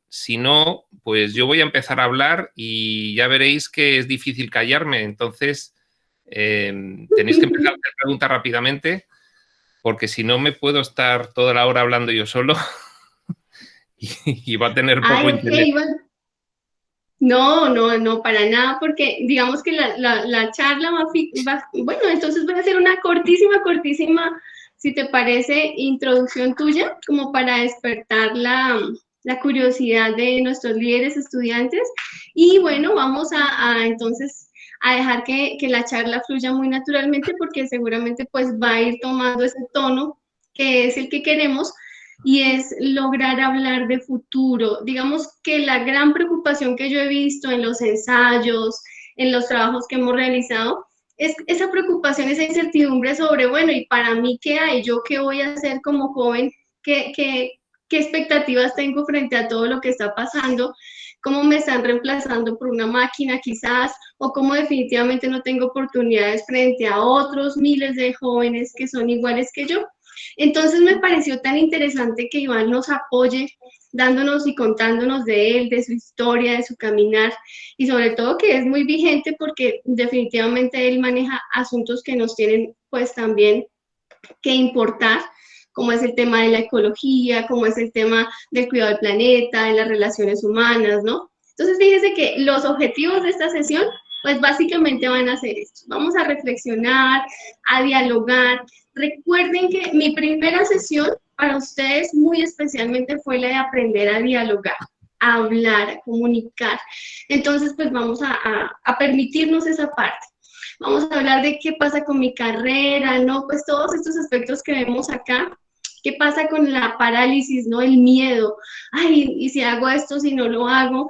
si no, pues yo voy a empezar a hablar y ya veréis que es difícil callarme. Entonces, tenéis que empezar a hacer preguntas rápidamente, porque si no me puedo estar toda la hora hablando yo solo y va a tener poco Ay, ok, interés. bueno. No, no, no, para nada, porque digamos que la charla bueno, entonces voy a hacer una cortísima, cortísima, si te parece, introducción tuya, como para despertar la curiosidad de nuestros líderes estudiantes. Y bueno, vamos entonces a dejar que la charla fluya muy naturalmente, porque seguramente pues va a ir tomando ese tono que es el que queremos y es lograr hablar de futuro. Digamos que la gran preocupación que yo he visto en los ensayos, en los trabajos que hemos realizado, es esa preocupación, esa incertidumbre sobre, bueno, ¿y para mí qué hay? ¿Yo qué voy a hacer como joven? ¿Qué expectativas tengo frente a todo lo que está pasando? ¿Cómo me están reemplazando por una máquina quizás? ¿O cómo definitivamente no tengo oportunidades frente a otros miles de jóvenes que son iguales que yo? Entonces me pareció tan interesante que Iván nos apoye dándonos y contándonos de él, de su historia, de su caminar y sobre todo que es muy vigente porque definitivamente él maneja asuntos que nos tienen pues también que importar, como es el tema de la ecología, como es el tema del cuidado del planeta, de las relaciones humanas, ¿no? Entonces fíjense que los objetivos de esta sesión pues básicamente van a ser estos. Vamos a reflexionar, a dialogar. Recuerden que mi primera sesión para ustedes muy especialmente fue la de aprender a dialogar, a hablar, a comunicar. Entonces, pues vamos a permitirnos esa parte. Vamos a hablar de qué pasa con mi carrera, ¿no? Pues todos estos aspectos que vemos acá. ¿Qué pasa con la parálisis, no? El miedo. Ay, ¿y si hago esto, si no lo hago?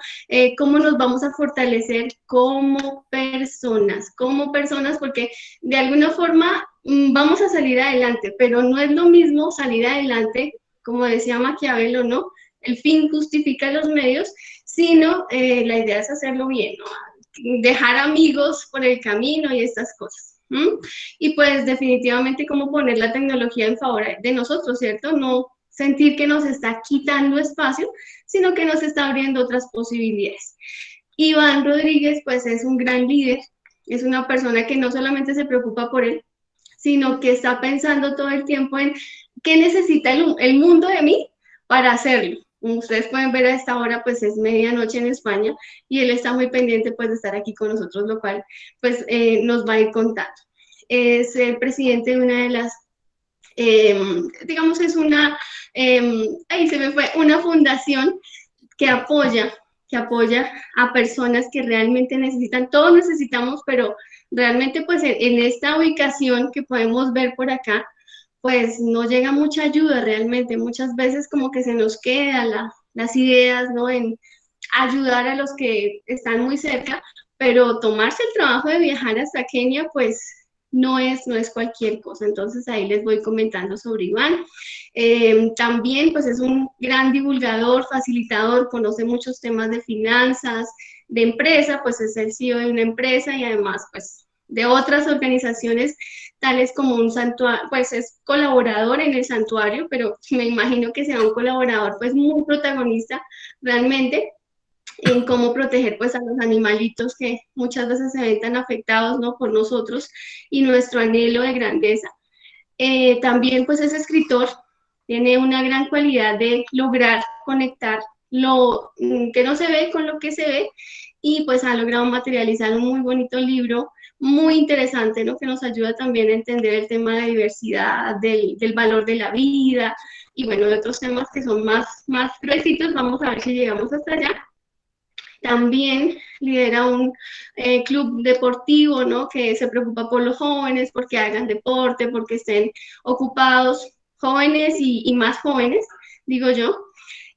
¿Cómo nos vamos a fortalecer como personas? Como personas, porque de alguna forma vamos a salir adelante, pero no es lo mismo salir adelante, como decía Maquiavelo, ¿no? El fin justifica los medios, sino la idea es hacerlo bien, ¿no? Dejar amigos por el camino y estas cosas. Y pues definitivamente cómo poner la tecnología en favor de nosotros, ¿cierto? No sentir que nos está quitando espacio, sino que nos está abriendo otras posibilidades. Iván Rodríguez, pues es un gran líder, es una persona que no solamente se preocupa por él, sino que está pensando todo el tiempo en qué necesita el mundo de mí para hacerlo. Como ustedes pueden ver a esta hora, pues es medianoche en España y él está muy pendiente pues de estar aquí con nosotros, lo cual pues nos va a ir contando. Es el presidente de una de las, digamos, es una, ahí se me fue, una fundación que apoya, que apoya a personas que realmente necesitan, todos necesitamos, pero realmente pues en esta ubicación que podemos ver por acá, pues no llega mucha ayuda realmente, muchas veces como que se nos quedan las ideas, ¿no? En ayudar a los que están muy cerca, pero tomarse el trabajo de viajar hasta Kenia, pues no es cualquier cosa. Entonces ahí les voy comentando sobre Iván. También pues es un gran divulgador, facilitador, conoce muchos temas de finanzas, de empresa, pues es el CEO de una empresa y además pues de otras organizaciones tales como un santuario, pues es colaborador en el santuario, pero me imagino que sea un colaborador pues muy protagonista realmente en cómo proteger pues a los animalitos que muchas veces se ven tan afectados, ¿no? Por nosotros y nuestro anhelo de grandeza. También pues es escritor, tiene una gran cualidad de lograr conectar lo que no se ve con lo que se ve y pues ha logrado materializar un muy bonito libro, muy interesante, ¿no? Que nos ayuda también a entender el tema de la diversidad, del valor de la vida y bueno, de otros temas que son más gruesitos, vamos a ver si llegamos hasta allá. También lidera un club deportivo, ¿no? Que se preocupa por los jóvenes, porque hagan deporte, porque estén ocupados, jóvenes y más jóvenes, digo yo.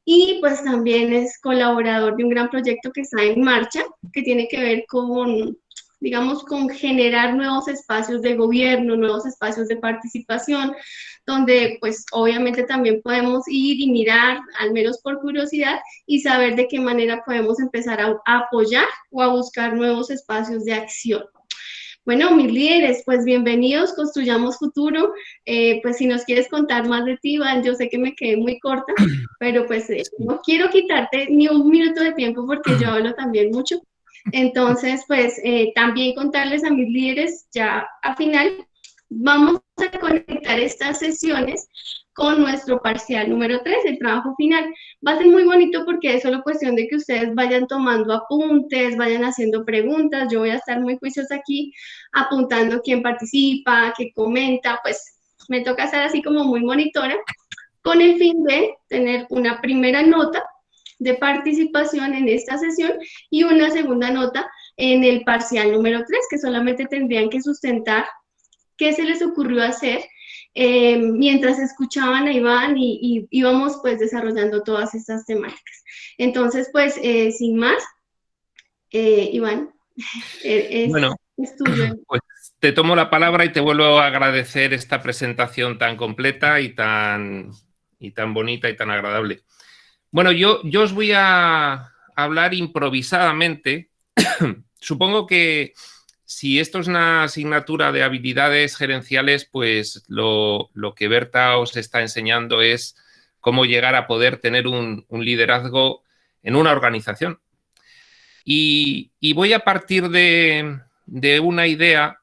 Y pues también es colaborador de un gran proyecto que está en marcha, que tiene que ver con, digamos, con generar nuevos espacios de gobierno, nuevos espacios de participación, donde pues obviamente también podemos ir y mirar, al menos por curiosidad, y saber de qué manera podemos empezar a apoyar o a buscar nuevos espacios de acción. Bueno, mis líderes, pues bienvenidos, construyamos futuro. Pues si nos quieres contar más de ti, Iván, yo sé que me quedé muy corta, pero pues Sí. no quiero quitarte ni un minuto de tiempo porque yo hablo también mucho. Entonces, pues también contarles a mis líderes, ya a final, vamos a conectar estas sesiones con nuestro parcial número 3, el trabajo final. Va a ser muy bonito porque es solo cuestión de que ustedes vayan tomando apuntes, vayan haciendo preguntas. Yo voy a estar muy juiciosa aquí apuntando quién participa, qué comenta, pues me toca estar así como muy monitora, con el fin de tener una primera nota de participación en esta sesión y una segunda nota en el parcial número 3, que solamente tendrían que sustentar qué se les ocurrió hacer mientras escuchaban a Iván y íbamos pues desarrollando todas estas temáticas. Entonces, pues, sin más, Iván, Bueno, es tuyo. pues te tomo la palabra y te vuelvo a agradecer esta presentación tan completa y tan bonita y tan agradable. Bueno, yo os voy a hablar improvisadamente. Supongo que si esto es una asignatura de habilidades gerenciales, pues lo que Berta os está enseñando es cómo llegar a poder tener un liderazgo en una organización. Y voy a partir de una idea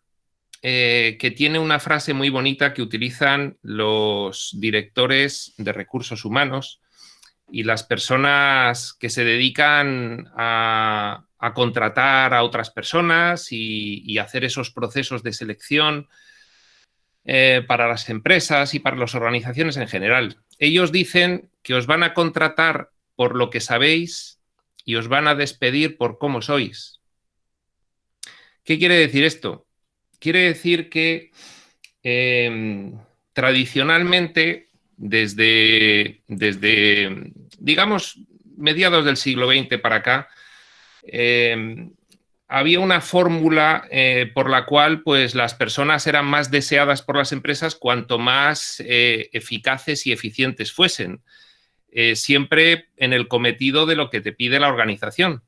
que tiene una frase muy bonita que utilizan los directores de recursos humanos y las personas que se dedican a contratar a otras personas y hacer esos procesos de selección para las empresas y para las organizaciones en general. Ellos dicen que os van a contratar por lo que sabéis y os van a despedir por cómo sois. ¿Qué quiere decir esto? Quiere decir que tradicionalmente, desde, digamos, mediados del siglo XX para acá, había una fórmula por la cual pues, las personas eran más deseadas por las empresas cuanto más eficaces y eficientes fuesen, siempre en el cometido de lo que te pide la organización.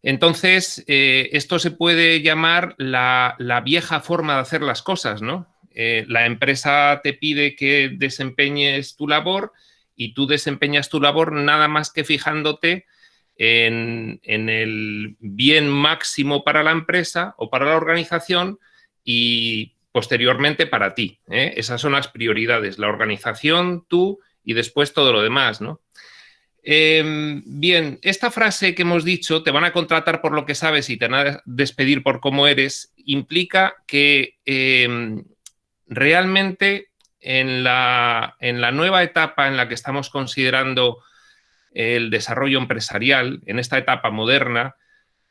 Entonces, esto se puede llamar la vieja forma de hacer las cosas, ¿no? La empresa te pide que desempeñes tu labor y tú desempeñas tu labor nada más que fijándote en el bien máximo para la empresa o para la organización y posteriormente para ti, ¿eh? Esas son las prioridades, la organización, tú y después todo lo demás, ¿no? Bien, esta frase que hemos dicho, te van a contratar por lo que sabes y te van a despedir por cómo eres, implica que realmente en la nueva etapa en la que estamos considerando el desarrollo empresarial, en esta etapa moderna,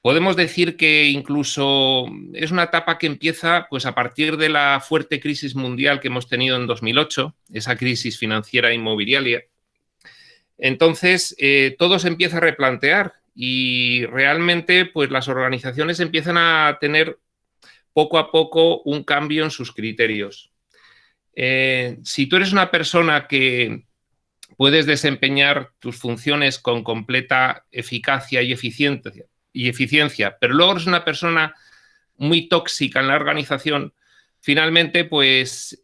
podemos decir que incluso es una etapa que empieza pues, a partir de la fuerte crisis mundial que hemos tenido en 2008, esa crisis financiera e inmobiliaria. Entonces, todo se empieza a replantear y realmente pues, las organizaciones empiezan a tener poco a poco un cambio en sus criterios. Si tú eres una persona que puedes desempeñar tus funciones con completa eficacia y eficiencia, pero luego eres una persona muy tóxica en la organización, finalmente, pues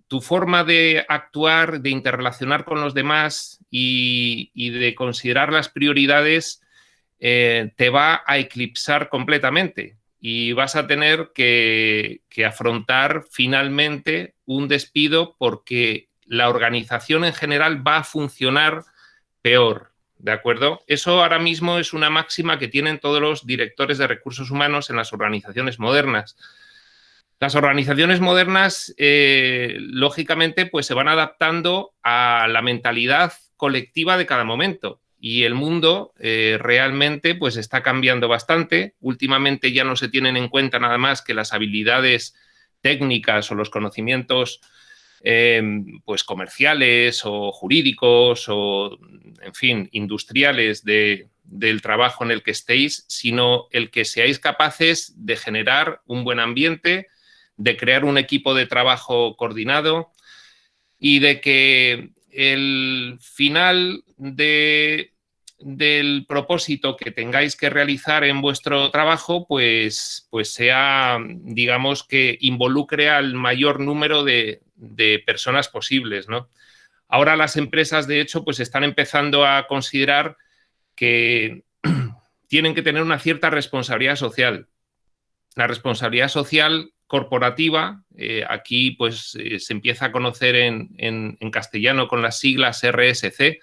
tu forma de actuar, de interrelacionar con los demás y de considerar las prioridades te va a eclipsar completamente y vas a tener que afrontar finalmente un despido porque la organización en general va a funcionar peor. ¿De acuerdo? Eso ahora mismo es una máxima que tienen todos los directores de recursos humanos en las organizaciones modernas. Las organizaciones modernas, lógicamente, pues se van adaptando a la mentalidad colectiva de cada momento y el mundo realmente pues está cambiando bastante. Últimamente ya no se tienen en cuenta nada más que las habilidades técnicas o los conocimientos pues comerciales o jurídicos o, en fin, industriales del trabajo en el que estéis, sino el que seáis capaces de generar un buen ambiente, de crear un equipo de trabajo coordinado y de que el final de del propósito que tengáis que realizar en vuestro trabajo, pues sea, digamos, que involucre al mayor número de personas posibles, ¿no? Ahora las empresas, de hecho, pues están empezando a considerar que tienen que tener una cierta responsabilidad social. La responsabilidad social corporativa, aquí pues se empieza a conocer en castellano con las siglas RSC,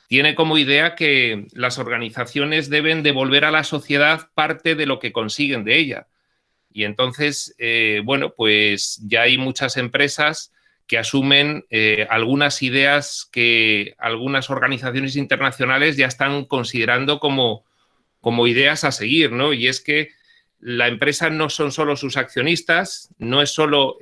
tiene como idea que las organizaciones deben devolver a la sociedad parte de lo que consiguen de ella. Y entonces, bueno, pues ya hay muchas empresas que asumen algunas ideas que algunas organizaciones internacionales ya están considerando como ideas a seguir, ¿no? Y es que la empresa no son solo sus accionistas, no es solo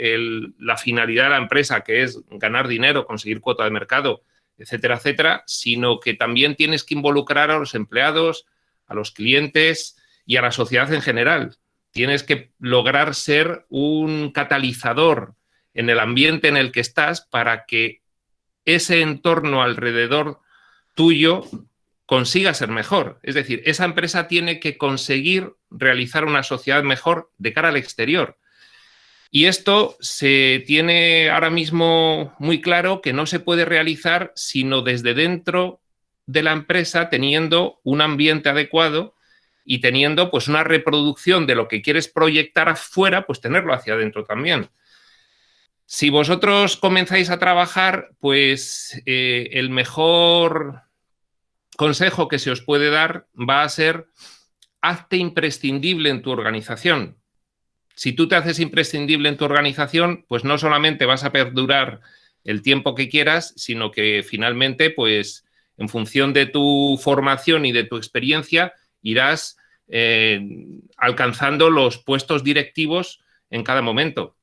la finalidad de la empresa, que es ganar dinero, conseguir cuota de mercado, etcétera, etcétera, sino que también tienes que involucrar a los empleados, a los clientes y a la sociedad en general. Tienes que lograr ser un catalizador en el ambiente en el que estás para que ese entorno alrededor tuyo consiga ser mejor. Es decir, esa empresa tiene que conseguir realizar una sociedad mejor de cara al exterior. Y esto se tiene ahora mismo muy claro que no se puede realizar sino desde dentro de la empresa, teniendo un ambiente adecuado y teniendo pues una reproducción de lo que quieres proyectar afuera, pues tenerlo hacia adentro también. Si vosotros comenzáis a trabajar, pues el mejor consejo que se os puede dar va a ser: hazte imprescindible en tu organización. Si tú te haces imprescindible en tu organización, pues no solamente vas a perdurar el tiempo que quieras, sino que finalmente, pues en función de tu formación y de tu experiencia, irás alcanzando los puestos directivos en cada momento.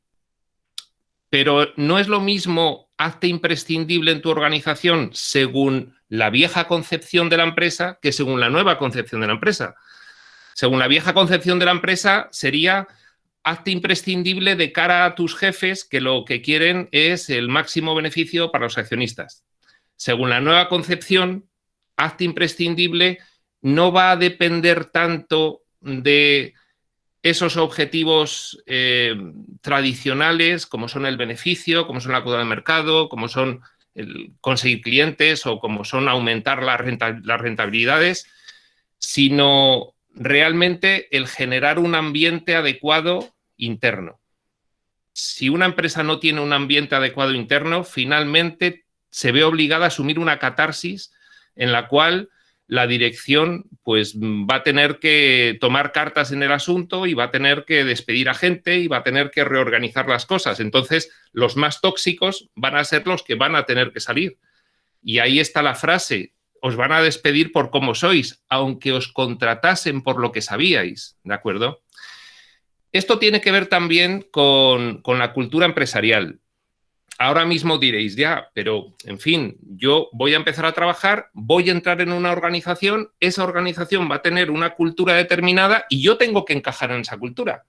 Pero no es lo mismo hazte imprescindible en tu organización según la vieja concepción de la empresa que según la nueva concepción de la empresa. Según la vieja concepción de la empresa sería: hazte imprescindible de cara a tus jefes, que lo que quieren es el máximo beneficio para los accionistas. Según la nueva concepción, hazte imprescindible no va a depender tanto de esos objetivos tradicionales, como son el beneficio, como son la cuota de mercado, como son el conseguir clientes o como son aumentar las rentabilidades, sino realmente el generar un ambiente adecuado interno. Si una empresa no tiene un ambiente adecuado interno, finalmente se ve obligada a asumir una catarsis en la cual la dirección pues va a tener que tomar cartas en el asunto y va a tener que despedir a gente y va a tener que reorganizar las cosas. Entonces, los más tóxicos van a ser los que van a tener que salir. Y ahí está la frase: os van a despedir por cómo sois, aunque os contratasen por lo que sabíais, ¿de acuerdo? Esto tiene que ver también con la cultura empresarial. Ahora mismo diréis, ya, pero en fin, yo voy a empezar a trabajar, voy a entrar en una organización, esa organización va a tener una cultura determinada y yo tengo que encajar en esa cultura.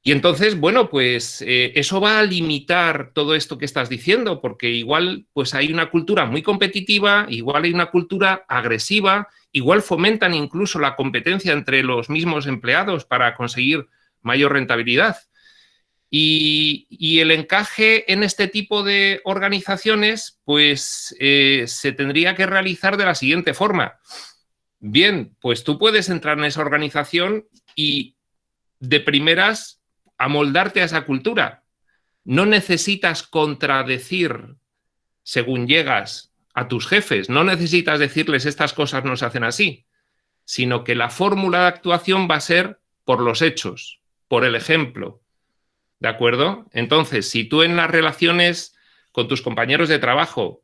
Y entonces, bueno, pues eso va a limitar todo esto que estás diciendo, porque igual pues hay una cultura muy competitiva, igual hay una cultura agresiva, igual fomentan incluso la competencia entre los mismos empleados para conseguir mayor rentabilidad. Y el encaje en este tipo de organizaciones, pues se tendría que realizar de la siguiente forma. Bien, pues tú puedes entrar en esa organización y de primeras amoldarte a esa cultura. No necesitas contradecir según llegas a tus jefes, no necesitas decirles estas cosas no se hacen así, sino que la fórmula de actuación va a ser por los hechos, por el ejemplo. ¿De acuerdo? Entonces, si tú en las relaciones con tus compañeros de trabajo,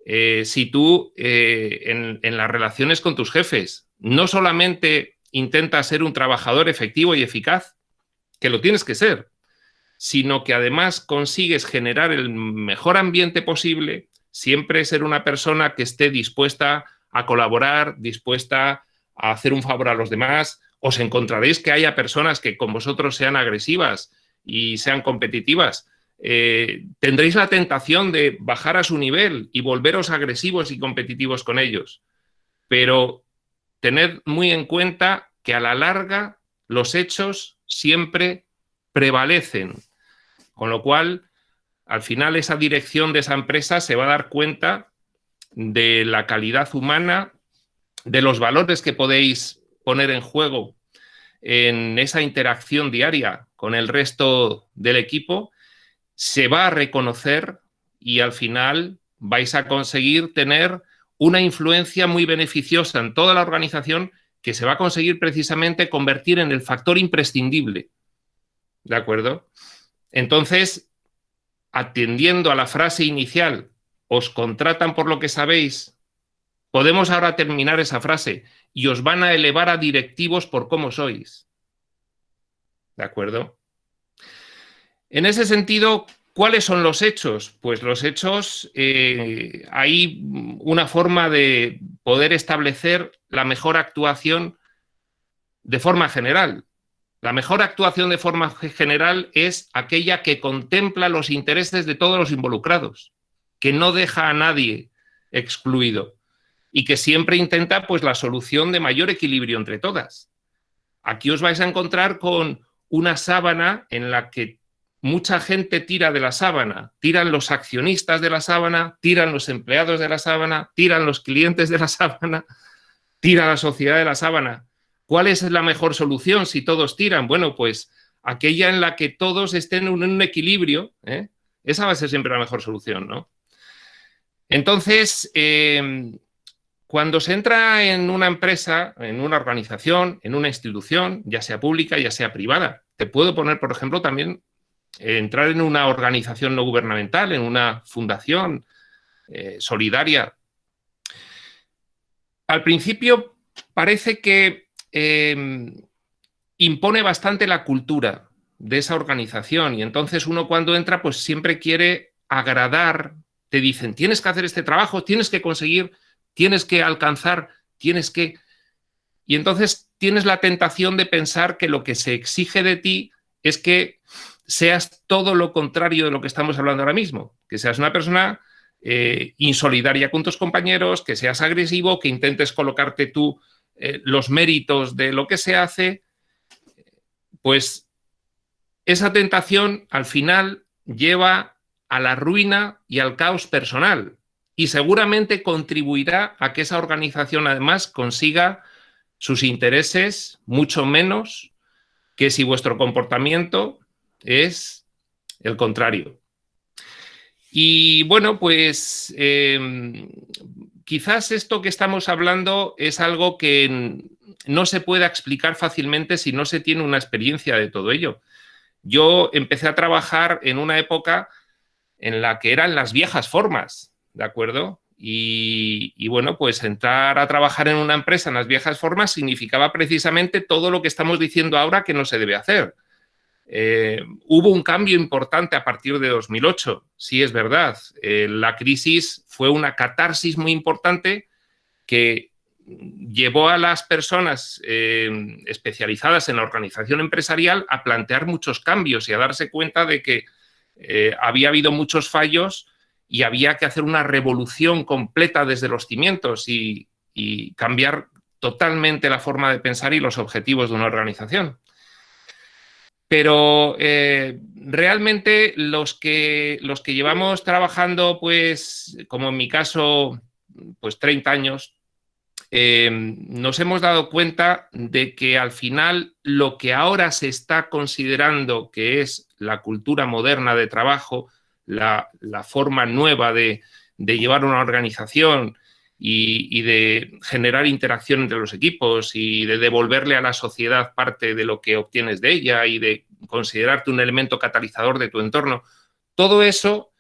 si tú en las relaciones con tus jefes, no solamente intentas ser un trabajador efectivo y eficaz, que lo tienes que ser, sino que además consigues generar el mejor ambiente posible, siempre ser una persona que esté dispuesta a colaborar, dispuesta a hacer un favor a los demás. Os encontraréis que haya personas que con vosotros sean agresivas y sean competitivas. Tendréis la tentación de bajar a su nivel y volveros agresivos y competitivos con ellos. pero tened muy en cuenta que a la larga los hechos siempre prevalecen, con lo cual al final esa dirección de esa empresa se va a dar cuenta de la calidad humana, de los valores que podéis poner en juego en esa interacción diaria con el resto del equipo, se va a reconocer y al final vais a conseguir tener una influencia muy beneficiosa en toda la organización que se va a conseguir precisamente convertir en el factor imprescindible. ¿De acuerdo? Entonces, atendiendo a la frase inicial, os contratan por lo que sabéis, podemos ahora terminar esa frase y os van a elevar a directivos por cómo sois. ¿De acuerdo? En ese sentido, ¿cuáles son los hechos? Pues los hechos, hay una forma de poder establecer la mejor actuación de forma general. La mejor actuación de forma general es aquella que contempla los intereses de todos los involucrados, que no deja a nadie excluido y que siempre intenta pues, la solución de mayor equilibrio entre todas. Aquí os vais a encontrar con una sábana en la que mucha gente tira de la sábana, tiran los accionistas de la sábana, tiran los empleados de la sábana, tiran los clientes de la sábana, tira la sociedad de la sábana. ¿Cuál es la mejor solución si todos tiran? Bueno, pues aquella en la que todos estén en un equilibrio, esa va a ser siempre la mejor solución, ¿no? Entonces, cuando se entra en una empresa, en una organización, en una institución, ya sea pública, ya sea privada, te puedo poner, por ejemplo, también entrar en una organización no gubernamental, en una fundación solidaria. Al principio parece que impone bastante la cultura de esa organización y entonces uno cuando entra pues siempre quiere agradar, te dicen tienes que hacer este trabajo, tienes que conseguir, tienes que alcanzar, tienes que... Y entonces tienes la tentación de pensar que lo que se exige de ti es que seas todo lo contrario de lo que estamos hablando ahora mismo, que seas una persona insolidaria con tus compañeros, que seas agresivo, que intentes colocarte tú los méritos de lo que se hace, pues esa tentación al final lleva a la ruina y al caos personal y seguramente contribuirá a que esa organización además consiga sus intereses mucho menos que si vuestro comportamiento es el contrario. Y bueno, pues quizás esto que estamos hablando es algo que no se pueda explicar fácilmente si no se tiene una experiencia de todo ello. Yo empecé a trabajar en una época en la que eran las viejas formas, ¿de acuerdo? Y bueno, pues entrar a trabajar en una empresa en las viejas formas significaba precisamente todo lo que estamos diciendo ahora que no se debe hacer. Hubo un cambio importante a partir de 2008, sí es verdad. La crisis fue una catarsis muy importante que llevó a las personas especializadas en la organización empresarial a plantear muchos cambios y a darse cuenta de que había habido muchos fallos y había que hacer una revolución completa desde los cimientos y cambiar totalmente la forma de pensar y los objetivos de una organización. Pero realmente los que llevamos trabajando, pues, como en mi caso, pues 30 años, nos hemos dado cuenta de que al final lo que ahora se está considerando que es la cultura moderna de trabajo, la forma nueva de llevar una organización y de generar interacción entre los equipos y de devolverle a la sociedad parte de lo que obtienes de ella y de considerarte un elemento catalizador de tu entorno. Todo eso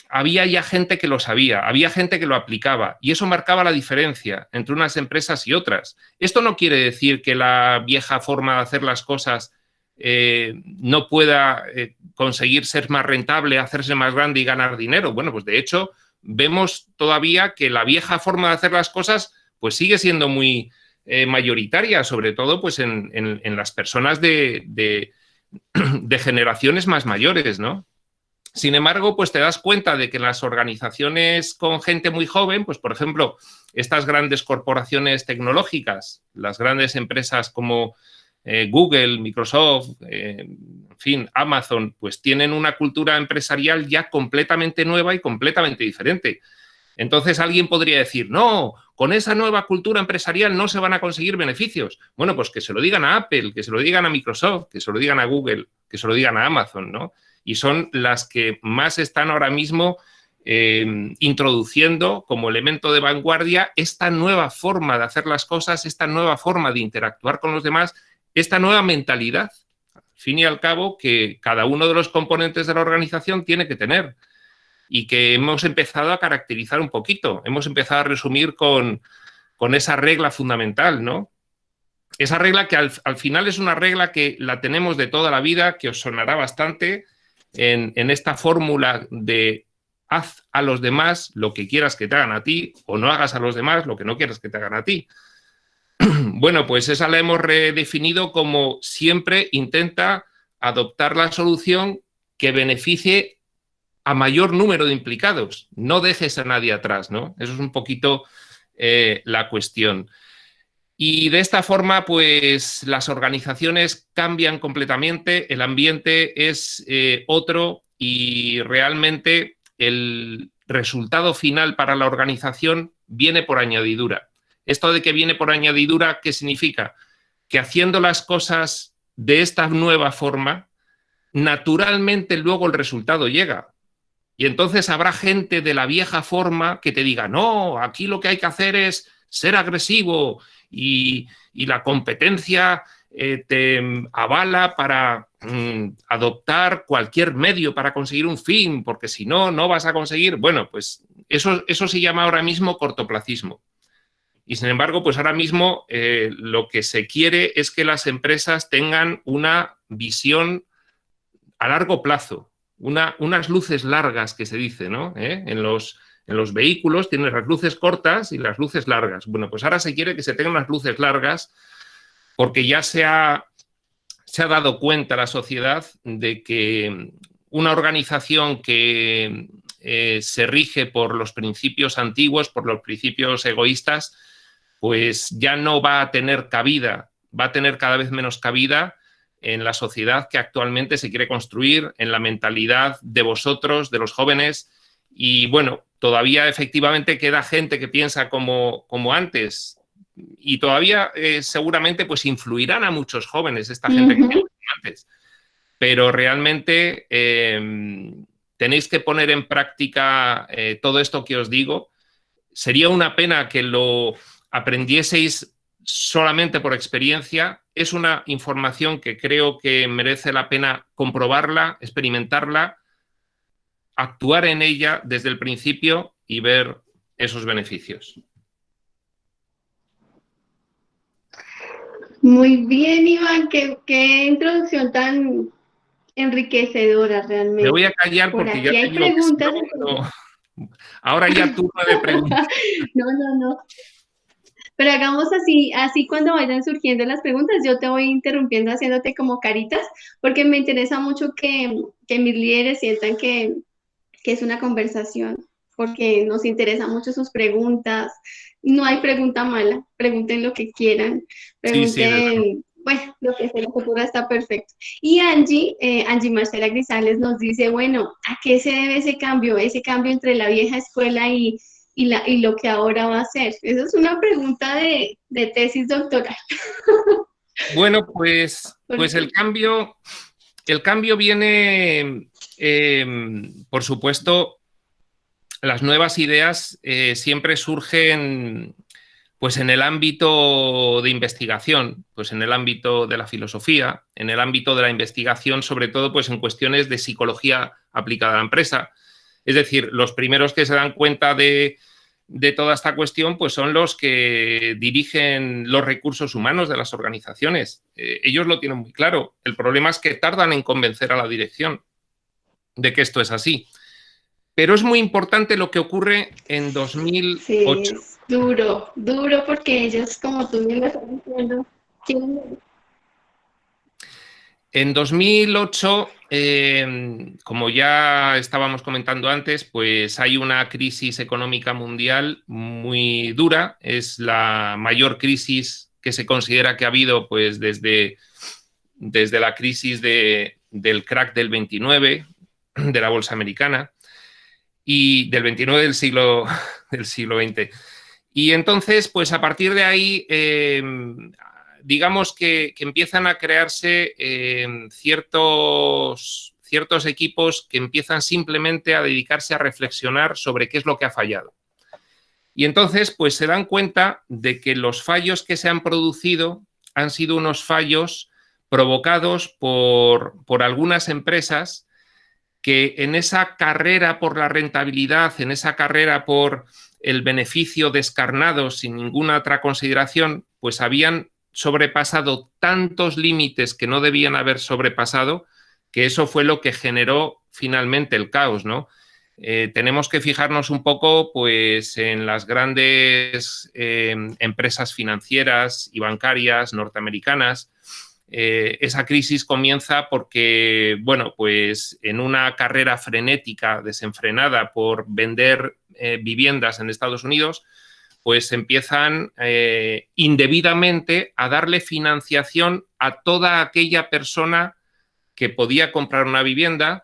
había ya gente que lo sabía, había gente que lo aplicaba y eso marcaba la diferencia entre unas empresas y otras. Esto no quiere decir que la vieja forma de hacer las cosas no pueda conseguir ser más rentable, hacerse más grande y ganar dinero. Bueno, pues de hecho vemos todavía que la vieja forma de hacer las cosas pues sigue siendo muy mayoritaria, sobre todo pues en las personas de generaciones más mayores, ¿no? Sin embargo, pues te das cuenta de que en las organizaciones con gente muy joven, pues por ejemplo, estas grandes corporaciones tecnológicas, las grandes empresas como Google, Microsoft, en fin, Amazon, pues tienen una cultura empresarial ya completamente nueva y completamente diferente. Entonces alguien podría decir, no, con esa nueva cultura empresarial no se van a conseguir beneficios. Bueno, pues que se lo digan a Apple, que se lo digan a Microsoft, que se lo digan a Google, que se lo digan a Amazon, ¿no? Y son las que más están ahora mismo introduciendo como elemento de vanguardia esta nueva forma de hacer las cosas, esta nueva forma de interactuar con los demás, esta nueva mentalidad, al fin y al cabo, que cada uno de los componentes de la organización tiene que tener y que hemos empezado a caracterizar un poquito. Hemos empezado a resumir con esa regla fundamental, ¿no? Esa regla que al final es una regla que la tenemos de toda la vida, que os sonará bastante en esta fórmula de haz a los demás lo que quieras que te hagan a ti o no hagas a los demás lo que no quieras que te hagan a ti. Bueno, pues esa la hemos redefinido como siempre intenta adoptar la solución que beneficie a mayor número de implicados. No dejes a nadie atrás, ¿no? Eso es un poquito la cuestión. Y de esta forma, pues las organizaciones cambian completamente, el ambiente es otro y realmente el resultado final para la organización viene por añadidura. Esto de que viene por añadidura, ¿qué significa? Que haciendo las cosas de esta nueva forma, naturalmente luego el resultado llega. Y entonces habrá gente de la vieja forma que te diga, no, aquí lo que hay que hacer es ser agresivo y la competencia te avala para adoptar cualquier medio para conseguir un fin, porque si no, no vas a conseguir. Bueno, pues eso se llama ahora mismo cortoplacismo. Y sin embargo, pues ahora mismo lo que se quiere es que las empresas tengan una visión a largo plazo, unas luces largas que se dice, ¿no? En los vehículos tienes las luces cortas y las luces largas. Bueno, pues ahora se quiere que se tengan unas luces largas porque ya se ha dado cuenta la sociedad de que una organización que se rige por los principios antiguos, por los principios egoístas, pues ya no va a tener cabida, va a tener cada vez menos cabida en la sociedad que actualmente se quiere construir, en la mentalidad de vosotros, de los jóvenes. Y bueno, todavía efectivamente queda gente que piensa como antes y todavía seguramente pues influirán a muchos jóvenes esta gente que piensa como antes. Pero realmente tenéis que poner en práctica todo esto que os digo. Sería una pena que lo aprendieseis solamente por experiencia. Es una información que creo que merece la pena comprobarla, experimentarla, actuar en ella desde el principio y ver esos beneficios. Muy bien, Iván, qué introducción tan enriquecedora realmente. Me voy a callar por porque aquí ya te hay digo preguntas. que no. Ahora ya turno de preguntas. No. Pero hagamos así cuando vayan surgiendo las preguntas, yo te voy interrumpiendo haciéndote como caritas, porque me interesa mucho que mis líderes sientan que es una conversación, porque nos interesan mucho sus preguntas. No hay pregunta mala, pregunten lo que quieran, pregunten, bueno, lo que sea, la cultura está perfecto. Y Angie Marcela Grisales nos dice, bueno, ¿a qué se debe ese cambio entre la vieja escuela y lo que ahora va a ser? Esa es una pregunta de tesis doctoral. Bueno, pues el cambio viene, por supuesto, las nuevas ideas siempre surgen pues en el ámbito de investigación, pues en el ámbito de la filosofía, en el ámbito de la investigación, sobre todo pues en cuestiones de psicología aplicada a la empresa. Es decir, los primeros que se dan cuenta de toda esta cuestión pues son los que dirigen los recursos humanos de las organizaciones. Ellos lo tienen muy claro. El problema es que tardan en convencer a la dirección de que esto es así. Pero es muy importante lo que ocurre en 2008. Sí, es duro porque ellos, como tú me lo estás diciendo, quieren... En 2008, como ya estábamos comentando antes, pues hay una crisis económica mundial muy dura. Es la mayor crisis que se considera que ha habido pues, desde la crisis del crack del 29, de la bolsa americana, y del 29 del siglo XX. Y entonces, pues a partir de ahí, digamos que empiezan a crearse ciertos equipos que empiezan simplemente a dedicarse a reflexionar sobre qué es lo que ha fallado. Y entonces, pues se dan cuenta de que los fallos que se han producido han sido unos fallos provocados por algunas empresas que en esa carrera por la rentabilidad, en esa carrera por el beneficio descarnado sin ninguna otra consideración, pues habían sobrepasado tantos límites que no debían haber sobrepasado, que eso fue lo que generó finalmente el caos, ¿no? Tenemos que fijarnos un poco pues, en las grandes empresas financieras y bancarias norteamericanas. Esa crisis comienza porque, bueno, pues en una carrera frenética, desenfrenada por vender viviendas en Estados Unidos, pues empiezan indebidamente a darle financiación a toda aquella persona que podía comprar una vivienda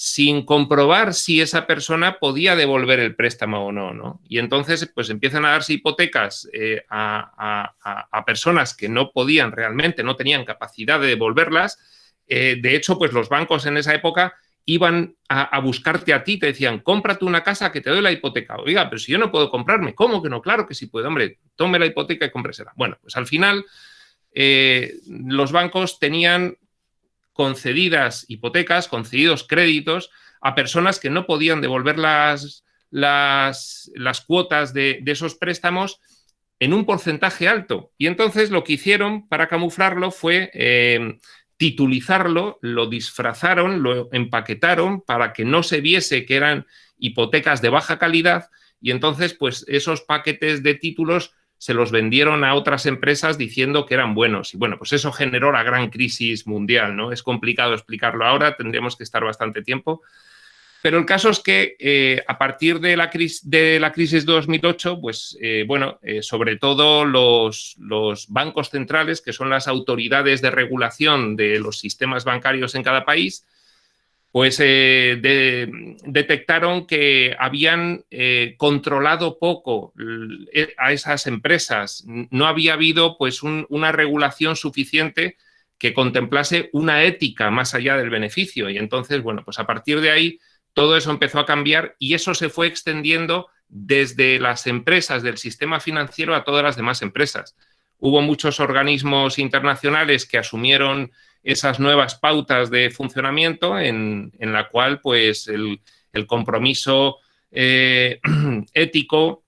sin comprobar si esa persona podía devolver el préstamo o no, ¿no? Y entonces, pues empiezan a darse hipotecas a personas que no podían realmente, no tenían capacidad de devolverlas. De hecho, pues los bancos en esa época iban a buscarte a ti, te decían, cómprate una casa que te doy la hipoteca. Oiga, pero si yo no puedo comprarme, ¿cómo que no? Claro que sí puedo, hombre, tome la hipoteca y cómpresela. Bueno, pues al final los bancos tenían concedidas hipotecas, concedidos créditos a personas que no podían devolver las cuotas de esos préstamos en un porcentaje alto. Y entonces lo que hicieron para camuflarlo fue titulizarlo, lo disfrazaron, lo empaquetaron para que no se viese que eran hipotecas de baja calidad, y entonces pues esos paquetes de títulos se los vendieron a otras empresas diciendo que eran buenos. Y bueno, pues eso generó la gran crisis mundial, ¿no? Es complicado explicarlo ahora, tendríamos que estar bastante tiempo. Pero el caso es que a partir de la crisis de 2008, pues bueno, sobre todo los bancos centrales, que son las autoridades de regulación de los sistemas bancarios en cada país, pues detectaron que habían controlado poco a esas empresas. No había habido pues una regulación suficiente que contemplase una ética más allá del beneficio. Y entonces, bueno, pues a partir de ahí todo eso empezó a cambiar y eso se fue extendiendo desde las empresas del sistema financiero a todas las demás empresas. Hubo muchos organismos internacionales que asumieron esas nuevas pautas de funcionamiento en la cual pues el compromiso ético,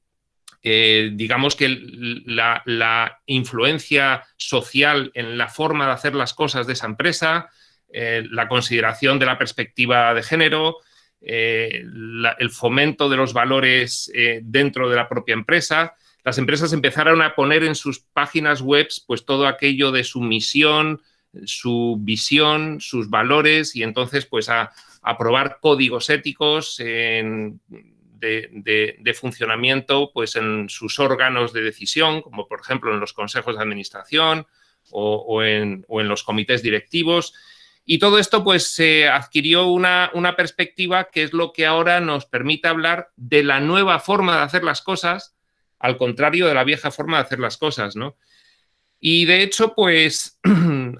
digamos que la influencia social en la forma de hacer las cosas de esa empresa, la consideración de la perspectiva de género, el fomento de los valores dentro de la propia empresa. Las empresas empezaron a poner en sus páginas web pues todo aquello de su misión, su visión, sus valores, y entonces pues a aprobar códigos éticos de funcionamiento pues en sus órganos de decisión, como por ejemplo en los consejos de administración o en los comités directivos. Y todo esto pues se adquirió una perspectiva que es lo que ahora nos permite hablar de la nueva forma de hacer las cosas, al contrario de la vieja forma de hacer las cosas, ¿no? Y de hecho, pues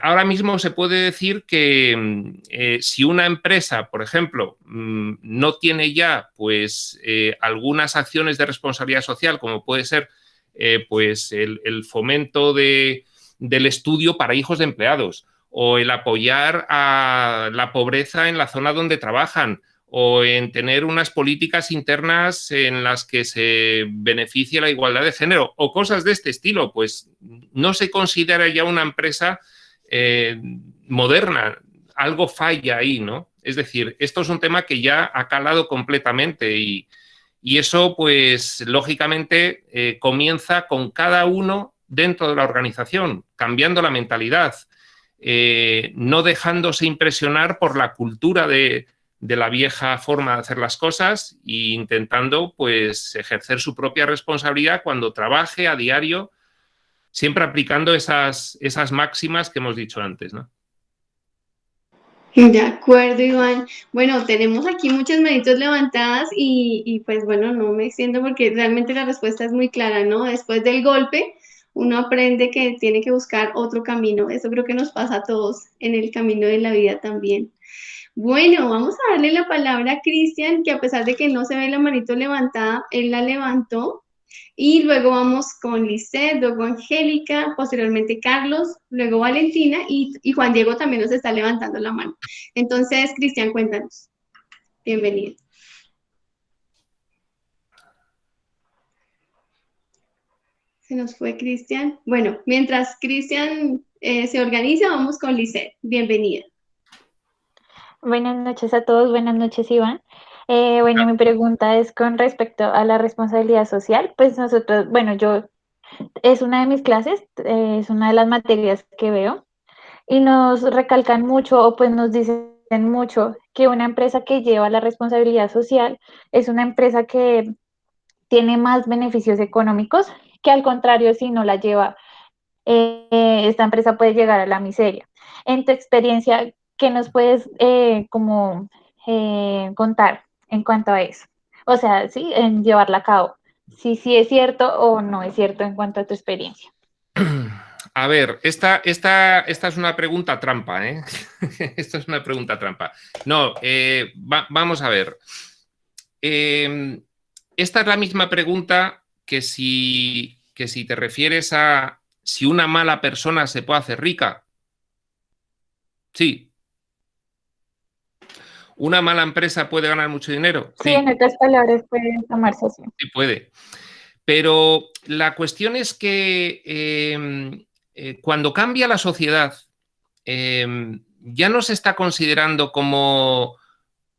ahora mismo se puede decir que si una empresa, por ejemplo, no tiene ya pues algunas acciones de responsabilidad social, como puede ser pues el fomento del estudio para hijos de empleados, o el apoyar a la pobreza en la zona donde trabajan, o en tener unas políticas internas en las que se beneficie la igualdad de género, o cosas de este estilo, pues no se considera ya una empresa moderna. Algo falla ahí, ¿no? Es decir, esto es un tema que ya ha calado completamente y eso, pues, lógicamente, comienza con cada uno dentro de la organización, cambiando la mentalidad. no dejándose impresionar por la cultura de la vieja forma de hacer las cosas e intentando, pues, ejercer su propia responsabilidad cuando trabaje a diario, siempre aplicando esas máximas que hemos dicho antes, ¿no? De acuerdo, Iván. Bueno, tenemos aquí muchas manitos levantadas y pues bueno, no me extiendo porque realmente la respuesta es muy clara, ¿no? Después del golpe, uno aprende que tiene que buscar otro camino. Eso creo que nos pasa a todos en el camino de la vida también. Bueno, vamos a darle la palabra a Cristian, que a pesar de que no se ve la manito levantada, él la levantó. Y luego vamos con Lisette, luego Angélica, posteriormente Carlos, luego Valentina y Juan Diego también nos está levantando la mano. Entonces, Cristian, cuéntanos. Bienvenido. Se nos fue Cristian. Bueno, mientras Cristian se organiza, vamos con Lisette. Bienvenida. Buenas noches a todos, buenas noches Iván. Bueno, mi pregunta es con respecto a la responsabilidad social. Pues nosotros, bueno, es una de mis clases, es una de las materias que veo y nos recalcan mucho o pues nos dicen mucho que una empresa que lleva la responsabilidad social es una empresa que tiene más beneficios económicos que al contrario si no la lleva, esta empresa puede llegar a la miseria. En tu experiencia, ¿qué nos puedes contar en cuanto a eso? O sea, sí, en llevarla a cabo. Si sí es cierto o no es cierto en cuanto a tu experiencia. A ver, esta es una pregunta trampa, ¿eh? Esta es una pregunta trampa. No, vamos a ver. Esta es la misma pregunta que si te refieres a si una mala persona se puede hacer rica. Sí. ¿Una mala empresa puede ganar mucho dinero? Sí, en otras palabras puede tomarse así. Sí, puede. Pero la cuestión es que cuando cambia la sociedad, ya no se está considerando como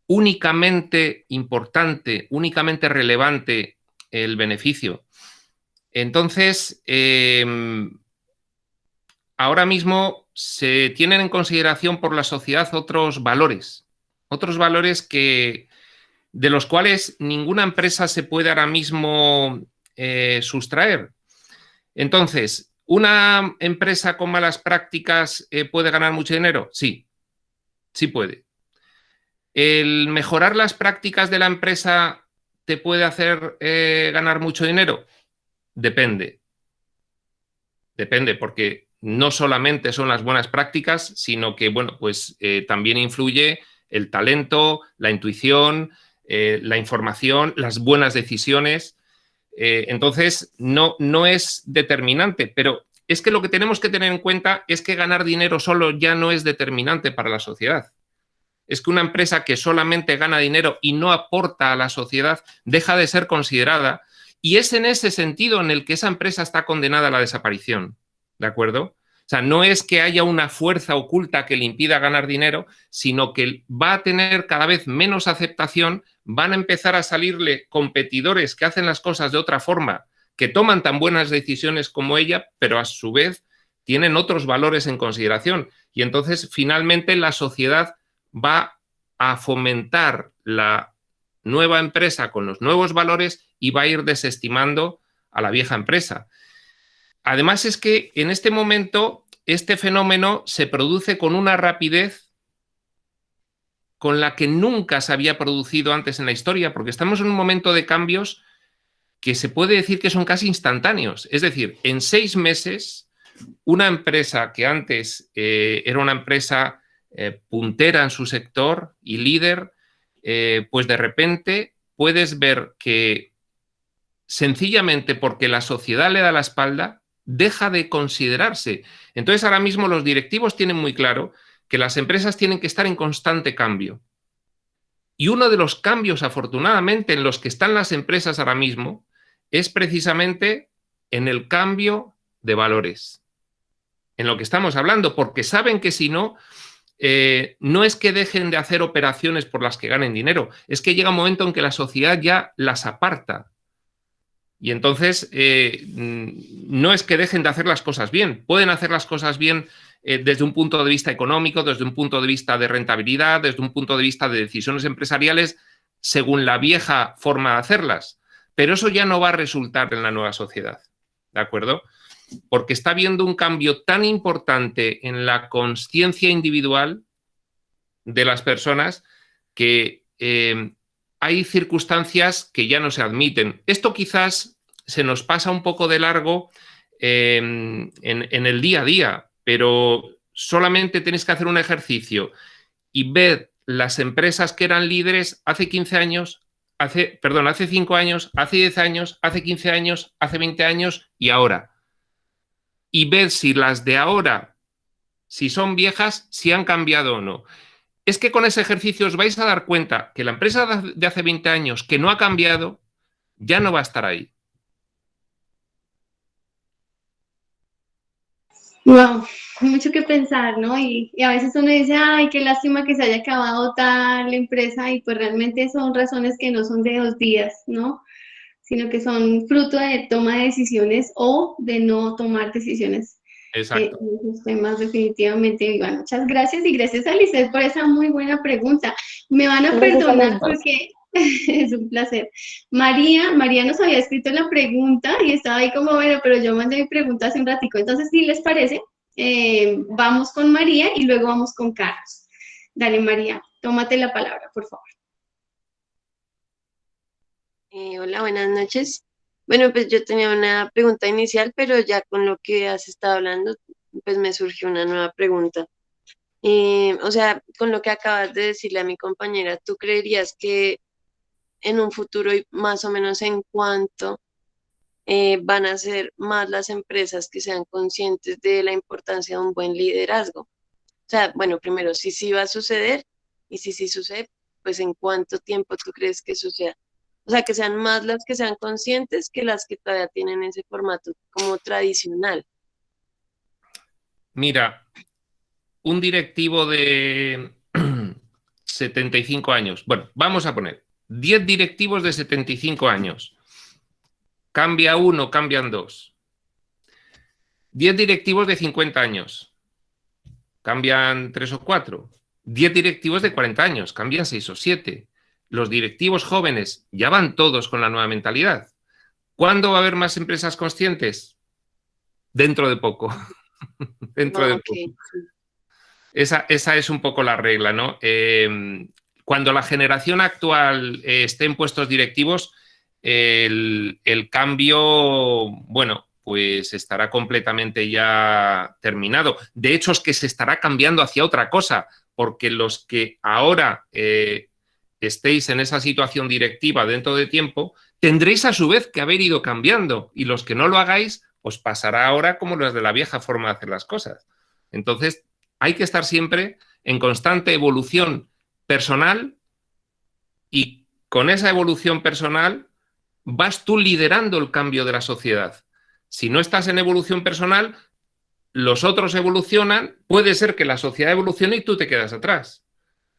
únicamente importante, únicamente relevante el beneficio. Entonces, ahora mismo se tienen en consideración por la sociedad otros valores de los cuales ninguna empresa se puede ahora mismo sustraer. Entonces, ¿una empresa con malas prácticas puede ganar mucho dinero? Sí, sí puede. ¿El mejorar las prácticas de la empresa te puede hacer ganar mucho dinero? Depende. Depende, porque no solamente son las buenas prácticas, sino que, bueno, pues también influye el talento, la intuición, la información, las buenas decisiones. Entonces, no es determinante, pero es que lo que tenemos que tener en cuenta es que ganar dinero solo ya no es determinante para la sociedad. Es que una empresa que solamente gana dinero y no aporta a la sociedad deja de ser considerada, y es en ese sentido en el que esa empresa está condenada a la desaparición, ¿de acuerdo? O sea, no es que haya una fuerza oculta que le impida ganar dinero, sino que va a tener cada vez menos aceptación, van a empezar a salirle competidores que hacen las cosas de otra forma, que toman tan buenas decisiones como ella, pero a su vez tienen otros valores en consideración. Y entonces, finalmente, la sociedad va a fomentar la nueva empresa con los nuevos valores y va a ir desestimando a la vieja empresa. Además, es que en este momento este fenómeno se produce con una rapidez con la que nunca se había producido antes en la historia, porque estamos en un momento de cambios que se puede decir que son casi instantáneos. Es decir, en 6 meses, una empresa que antes era una empresa puntera en su sector y líder, pues de repente puedes ver que sencillamente porque la sociedad le da la espalda, deja de considerarse. Entonces, ahora mismo los directivos tienen muy claro que las empresas tienen que estar en constante cambio. Y uno de los cambios, afortunadamente, en los que están las empresas ahora mismo es precisamente en el cambio de valores, en lo que estamos hablando, porque saben que si no, no es que dejen de hacer operaciones por las que ganen dinero, es que llega un momento en que la sociedad ya las aparta Y entonces, no es que dejen de hacer las cosas bien, pueden hacer las cosas bien desde un punto de vista económico, desde un punto de vista de rentabilidad, desde un punto de vista de decisiones empresariales, según la vieja forma de hacerlas. Pero eso ya no va a resultar en la nueva sociedad, ¿de acuerdo? Porque está habiendo un cambio tan importante en la conciencia individual de las personas que hay circunstancias que ya no se admiten. Esto quizás se nos pasa un poco de largo en el día a día, pero solamente tenéis que hacer un ejercicio y ver las empresas que eran líderes hace 15 años, hace 5 años, hace 10 años, hace 15 años, hace 20 años y ahora. Y ver si las de ahora, si son viejas, si han cambiado o no. Es que con ese ejercicio os vais a dar cuenta que la empresa de hace 20 años que no ha cambiado, ya no va a estar ahí. Wow, mucho que pensar, ¿no? Y a veces uno dice, ay, qué lástima que se haya acabado tal empresa, y pues realmente son razones que no son de 2 días, ¿no? Sino que son fruto de toma de decisiones o de no tomar decisiones Exacto. en esos temas definitivamente. Iván, muchas gracias, y gracias a Lisset por esa muy buena pregunta. Me van a Gracias a perdonar los dos. porque es un placer. María nos había escrito la pregunta y estaba ahí como, bueno, pero yo mandé mi pregunta hace un ratico. Entonces, si les parece, vamos con María y luego vamos con Carlos. Dale, María, tómate la palabra, por favor. Hola, buenas noches. Bueno, pues yo tenía una pregunta inicial, pero ya con lo que has estado hablando, pues me surgió una nueva pregunta. O sea, con lo que acabas de decirle a mi compañera, ¿tú creerías que en un futuro y más o menos en cuánto van a ser más las empresas que sean conscientes de la importancia de un buen liderazgo? O sea, bueno, primero, si sí va a suceder, y si sí sucede, pues en cuánto tiempo tú crees que suceda. O sea, que sean más las que sean conscientes que las que todavía tienen ese formato como tradicional. Mira, un directivo de 75 años, bueno, vamos a poner 10 directivos de 75 años. Cambia uno, cambian dos. 10 directivos de 50 años. Cambian 3 o 4. 10 directivos de 40 años. Cambian 6 o 7. Los directivos jóvenes ya van todos con la nueva mentalidad. ¿Cuándo va a haber más empresas conscientes? Dentro de poco. Dentro de Ok. poco. Esa es un poco la regla, ¿no? Cuando la generación actual esté en puestos directivos, el cambio, bueno, pues estará completamente ya terminado. De hecho, es que se estará cambiando hacia otra cosa, porque los que ahora estéis en esa situación directiva dentro de tiempo, tendréis a su vez que haber ido cambiando, y los que no lo hagáis, os pasará ahora como los de la vieja forma de hacer las cosas. Entonces, hay que estar siempre en constante evolución personal, y con esa evolución personal vas tú liderando el cambio de la sociedad. Si no estás en evolución personal, los otros evolucionan, puede ser que la sociedad evolucione y tú te quedas atrás.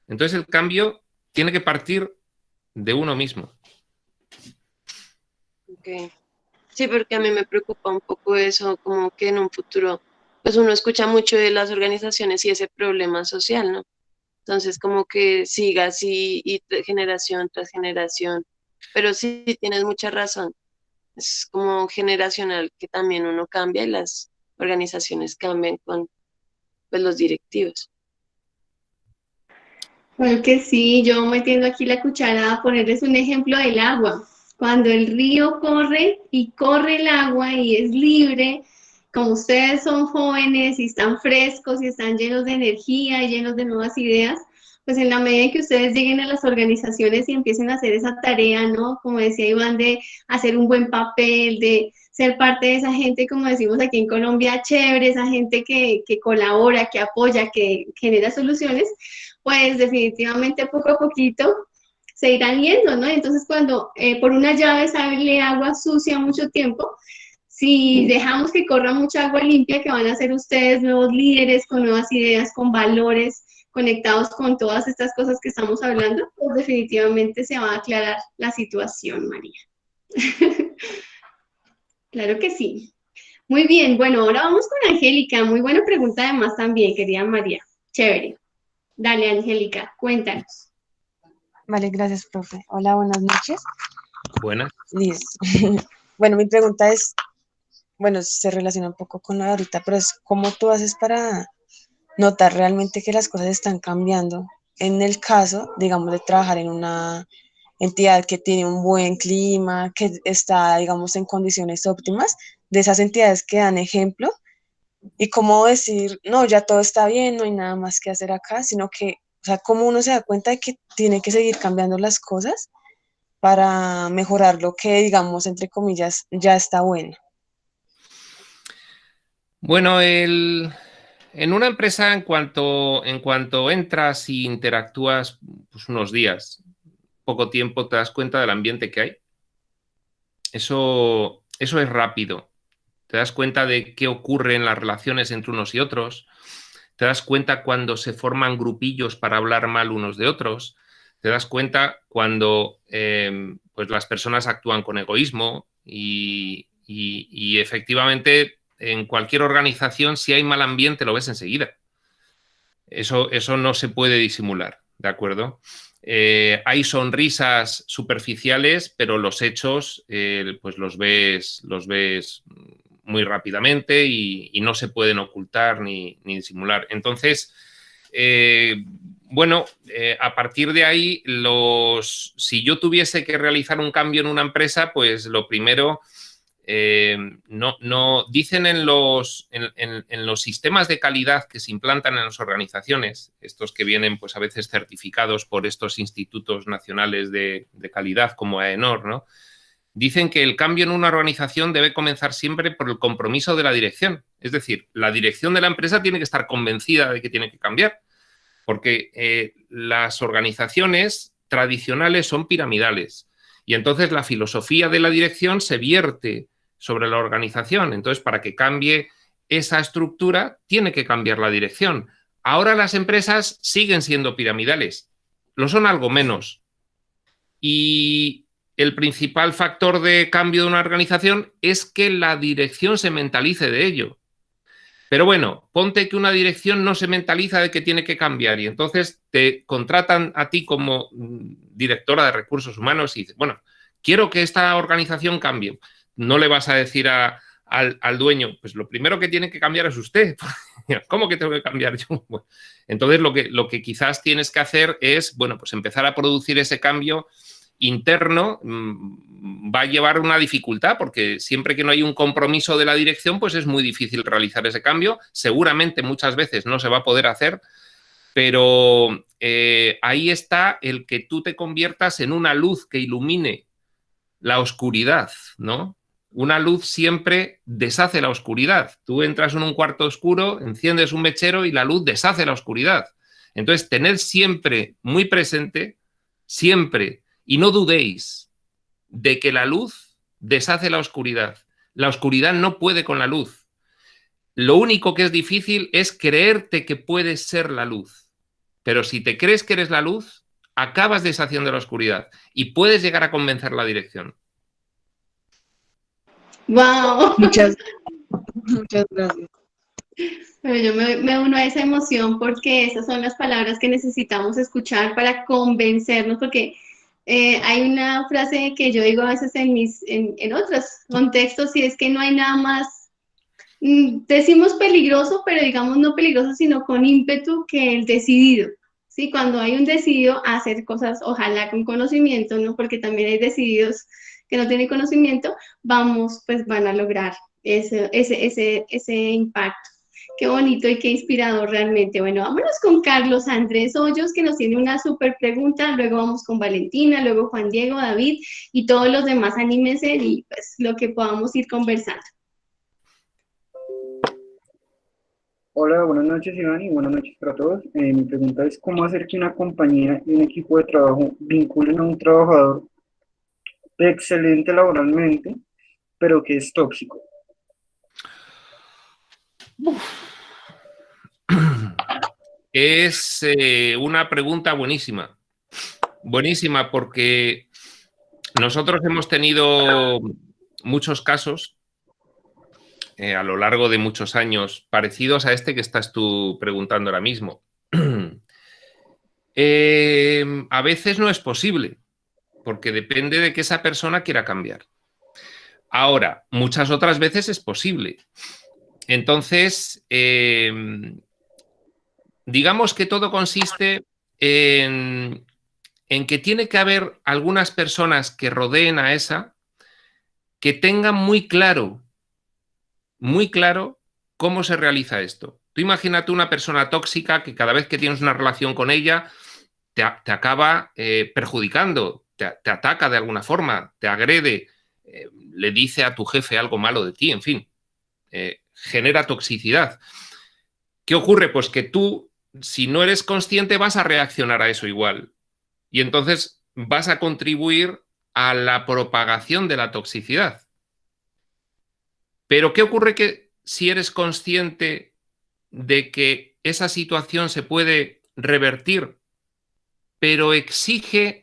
Entonces el cambio tiene que partir de uno mismo. Ok. Sí, porque a mí me preocupa un poco eso, como que en un futuro, pues uno escucha mucho de las organizaciones y ese problema social, ¿no? Entonces, como que siga así y generación tras generación. Pero sí, tienes mucha razón. Es como generacional que también uno cambia y las organizaciones cambian con pues, los directivos. Claro que sí, yo metiendo aquí la cuchara a ponerles un ejemplo del agua. Cuando el río corre y corre el agua y es libre, como ustedes son jóvenes y están frescos y están llenos de energía y llenos de nuevas ideas, pues en la medida en que ustedes lleguen a las organizaciones y empiecen a hacer esa tarea, ¿no? Como decía Iván, de hacer un buen papel, de ser parte de esa gente, como decimos aquí en Colombia, chévere, esa gente que colabora, que apoya, que genera soluciones, pues definitivamente poco a poquito se irán yendo, ¿no? Entonces cuando por una llave sale agua sucia mucho tiempo, si dejamos que corra mucha agua limpia, que van a ser ustedes nuevos líderes con nuevas ideas, con valores conectados con todas estas cosas que estamos hablando, pues definitivamente se va a aclarar la situación, María. Claro que sí. Muy bien, bueno, ahora vamos con Angélica. Muy buena pregunta además también, querida María. Chévere. Dale, Angélica, cuéntanos. Vale, gracias, profe. Hola, buenas noches. Buenas. Listo. Bueno, mi pregunta es, bueno, se relaciona un poco con la de ahorita, pero es ¿cómo tú haces para notar realmente que las cosas están cambiando? En el caso, digamos, de trabajar en una entidad que tiene un buen clima, que está, digamos, en condiciones óptimas, de esas entidades que dan ejemplo, y cómo decir, no, ya todo está bien, no hay nada más que hacer acá, sino que, o sea, cómo uno se da cuenta de que tiene que seguir cambiando las cosas para mejorar lo que, digamos, entre comillas, ya está bueno. Bueno, en una empresa, en cuanto entras y interactúas pues, unos días, poco tiempo, te das cuenta del ambiente que hay. Eso es rápido. Te das cuenta de qué ocurre en las relaciones entre unos y otros. Te das cuenta cuando se forman grupillos para hablar mal unos de otros. Te das cuenta cuando pues las personas actúan con egoísmo y efectivamente en cualquier organización si hay mal ambiente lo ves enseguida. Eso no se puede disimular, ¿de acuerdo? Hay sonrisas superficiales, pero los hechos pues los ves muy rápidamente y no se pueden ocultar ni disimular. Entonces, bueno, a partir de ahí, si yo tuviese que realizar un cambio en una empresa, pues lo primero, no dicen en los sistemas de calidad que se implantan en las organizaciones, estos que vienen pues a veces certificados por estos institutos nacionales de calidad como AENOR, ¿no? Dicen que el cambio en una organización debe comenzar siempre por el compromiso de la dirección. Es decir, la dirección de la empresa tiene que estar convencida de que tiene que cambiar, porque las organizaciones tradicionales son piramidales y entonces la filosofía de la dirección se vierte sobre la organización. Entonces, para que cambie esa estructura, tiene que cambiar la dirección. Ahora las empresas siguen siendo piramidales, lo son algo menos. Y el principal factor de cambio de una organización es que la dirección se mentalice de ello. Pero bueno, ponte que una dirección no se mentaliza de que tiene que cambiar y entonces te contratan a ti como directora de recursos humanos y dices, bueno, quiero que esta organización cambie. No le vas a decir al dueño, pues lo primero que tiene que cambiar es usted. ¿Cómo que tengo que cambiar yo? Bueno, entonces lo que quizás tienes que hacer es, bueno, pues empezar a producir ese cambio interno. Va a llevar una dificultad porque siempre que no hay un compromiso de la dirección, pues es muy difícil realizar ese cambio. Seguramente muchas veces no se va a poder hacer, pero ahí está el que tú te conviertas en una luz que ilumine la oscuridad, ¿no? Una luz siempre deshace la oscuridad. Tú entras en un cuarto oscuro, enciendes un mechero y la luz deshace la oscuridad. Entonces, tened siempre muy presente, siempre, y no dudéis de que la luz deshace la oscuridad. La oscuridad no puede con la luz. Lo único que es difícil es creerte que puedes ser la luz. Pero si te crees que eres la luz, acabas deshaciendo la oscuridad y puedes llegar a convencer la dirección. ¡Wow! Muchas gracias. Pero yo me uno a esa emoción porque esas son las palabras que necesitamos escuchar para convencernos, porque hay una frase que yo digo a veces en otros contextos y es que no hay nada más, decimos peligroso, pero digamos no peligroso, sino con ímpetu que el decidido. ¿Sí? Cuando hay un decidido a hacer cosas, ojalá con conocimiento, ¿no? Porque también hay decididos que no tienen conocimiento, pues van a lograr ese impacto. Qué bonito y qué inspirador realmente. Bueno, vámonos con Carlos Andrés Hoyos, que nos tiene una súper pregunta. Luego vamos con Valentina, luego Juan Diego, David y todos los demás. Anímense y pues lo que podamos ir conversando. Hola, buenas noches Iván y buenas noches para todos. Mi pregunta es ¿cómo hacer que una compañía y un equipo de trabajo vinculen a un trabajador excelente laboralmente, pero que es tóxico? Es una pregunta buenísima. Buenísima porque nosotros hemos tenido muchos casos a lo largo de muchos años, parecidos a este que estás tú preguntando ahora mismo. A veces no es posible, porque depende de que esa persona quiera cambiar. Ahora, muchas otras veces es posible. Entonces, digamos que todo consiste en que tiene que haber algunas personas que rodeen a esa, que tengan muy claro cómo se realiza esto. Tú imagínate una persona tóxica que cada vez que tienes una relación con ella te acaba perjudicando, te ataca de alguna forma, te agrede, le dice a tu jefe algo malo de ti, en fin, genera toxicidad. ¿Qué ocurre? Pues que tú, si no eres consciente, vas a reaccionar a eso igual. Y entonces vas a contribuir a la propagación de la toxicidad. Pero ¿qué ocurre que si eres consciente de que esa situación se puede revertir, pero exige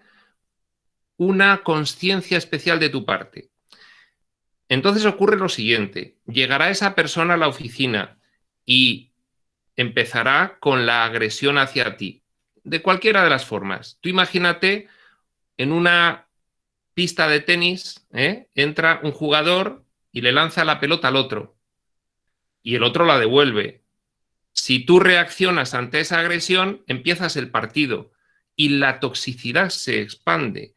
una conciencia especial de tu parte? Entonces ocurre lo siguiente: llegará esa persona a la oficina y empezará con la agresión hacia ti, de cualquiera de las formas. Tú imagínate en una pista de tenis, entra un jugador y le lanza la pelota al otro y el otro la devuelve. Si tú reaccionas ante esa agresión, empiezas el partido y la toxicidad se expande.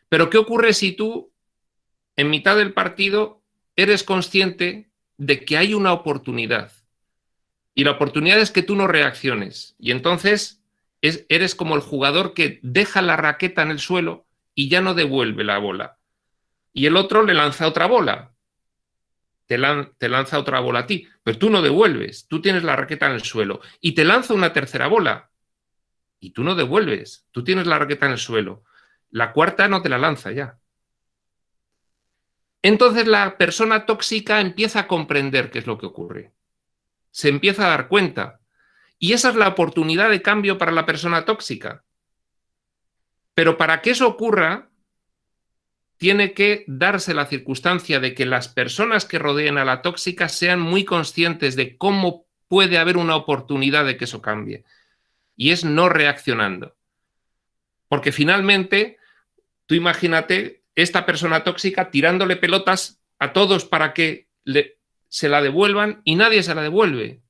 Pero ¿qué ocurre si tú, en mitad del partido, eres consciente de que hay una oportunidad? Y la oportunidad es que tú no reacciones. Y entonces eres como el jugador que deja la raqueta en el suelo y ya no devuelve la bola. Y el otro le lanza otra bola. Te lanza otra bola a ti. Pero tú no devuelves. Tú tienes la raqueta en el suelo. Y te lanza una tercera bola. Y tú no devuelves. Tú tienes la raqueta en el suelo. La cuarta no te la lanza ya. Entonces la persona tóxica empieza a comprender qué es lo que ocurre. Se empieza a dar cuenta. Y esa es la oportunidad de cambio para la persona tóxica. Pero para que eso ocurra, tiene que darse la circunstancia de que las personas que rodeen a la tóxica sean muy conscientes de cómo puede haber una oportunidad de que eso cambie. Y es no reaccionando. Porque finalmente, tú imagínate esta persona tóxica tirándole pelotas a todos para que se la devuelvan y nadie se la devuelve.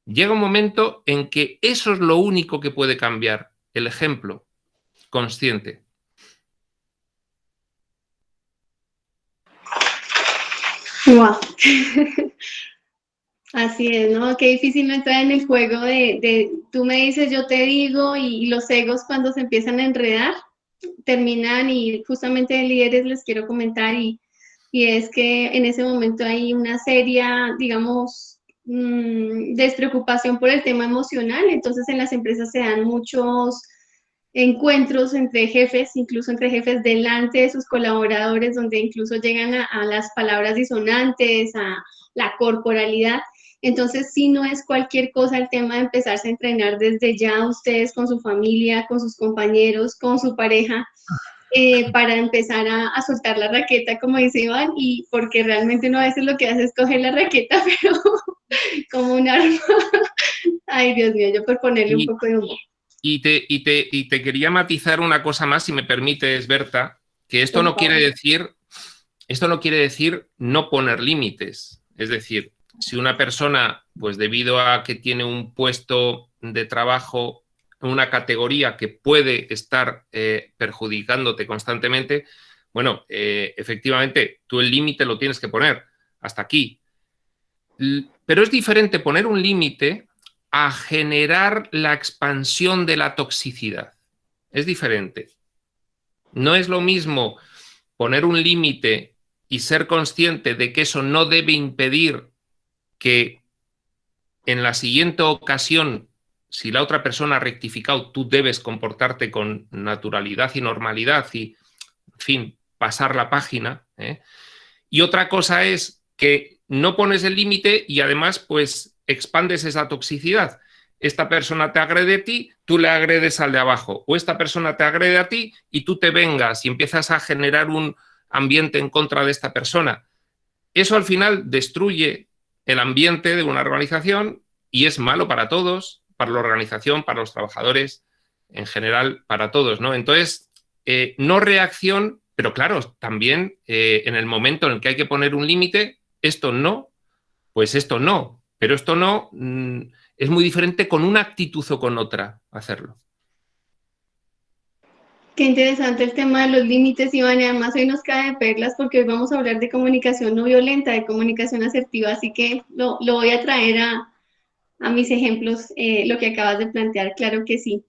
Llega un momento en que eso es lo único que puede cambiar, el ejemplo consciente. Wow. Así es, ¿no? Qué difícil no entrar en el juego de tú me dices, yo te digo, y los egos cuando se empiezan a enredar terminan, y justamente de líderes les quiero comentar, y es que en ese momento hay una seria, digamos, despreocupación por el tema emocional. Entonces en las empresas se dan muchos encuentros entre jefes, incluso entre jefes delante de sus colaboradores, donde incluso llegan a las palabras disonantes, a la corporalidad. Entonces, sí, no es cualquier cosa el tema de empezarse a entrenar desde ya ustedes con su familia, con sus compañeros, con su pareja, para empezar a soltar la raqueta, como dice Iván, y porque realmente uno a veces lo que hace es coger la raqueta, pero como un arma. Ay, Dios mío, yo por ponerle un poco de humor. Y te quería matizar una cosa más, si me permites, Berta, que esto no quiere decir no poner límites. Es decir, si una persona, pues debido a que tiene un puesto de trabajo, una categoría que puede estar perjudicándote constantemente, bueno, efectivamente, tú el límite lo tienes que poner hasta aquí. Pero es diferente poner un límite a generar la expansión de la toxicidad. Es diferente. No es lo mismo poner un límite y ser consciente de que eso no debe impedir que en la siguiente ocasión, si la otra persona ha rectificado, tú debes comportarte con naturalidad y normalidad y, en fin, pasar la página. Y otra cosa es que no pones el límite y además, pues, expandes esa toxicidad. Esta persona te agrede a ti, tú le agredes al de abajo. O esta persona te agrede a ti y tú te vengas y empiezas a generar un ambiente en contra de esta persona. eso al final destruye el ambiente de una organización y es malo para todos, para la organización, para los trabajadores, en general, para todos, ¿no? Entonces, no reacción, pero claro, también en el momento en el que hay que poner un límite, esto no, pues esto no, pero esto no es muy diferente con una actitud o con otra hacerlo. Qué interesante el tema de los límites, Iván, y además hoy nos cae de perlas porque hoy vamos a hablar de comunicación no violenta, de comunicación asertiva, así que lo voy a traer a mis ejemplos, lo que acabas de plantear, claro que sí.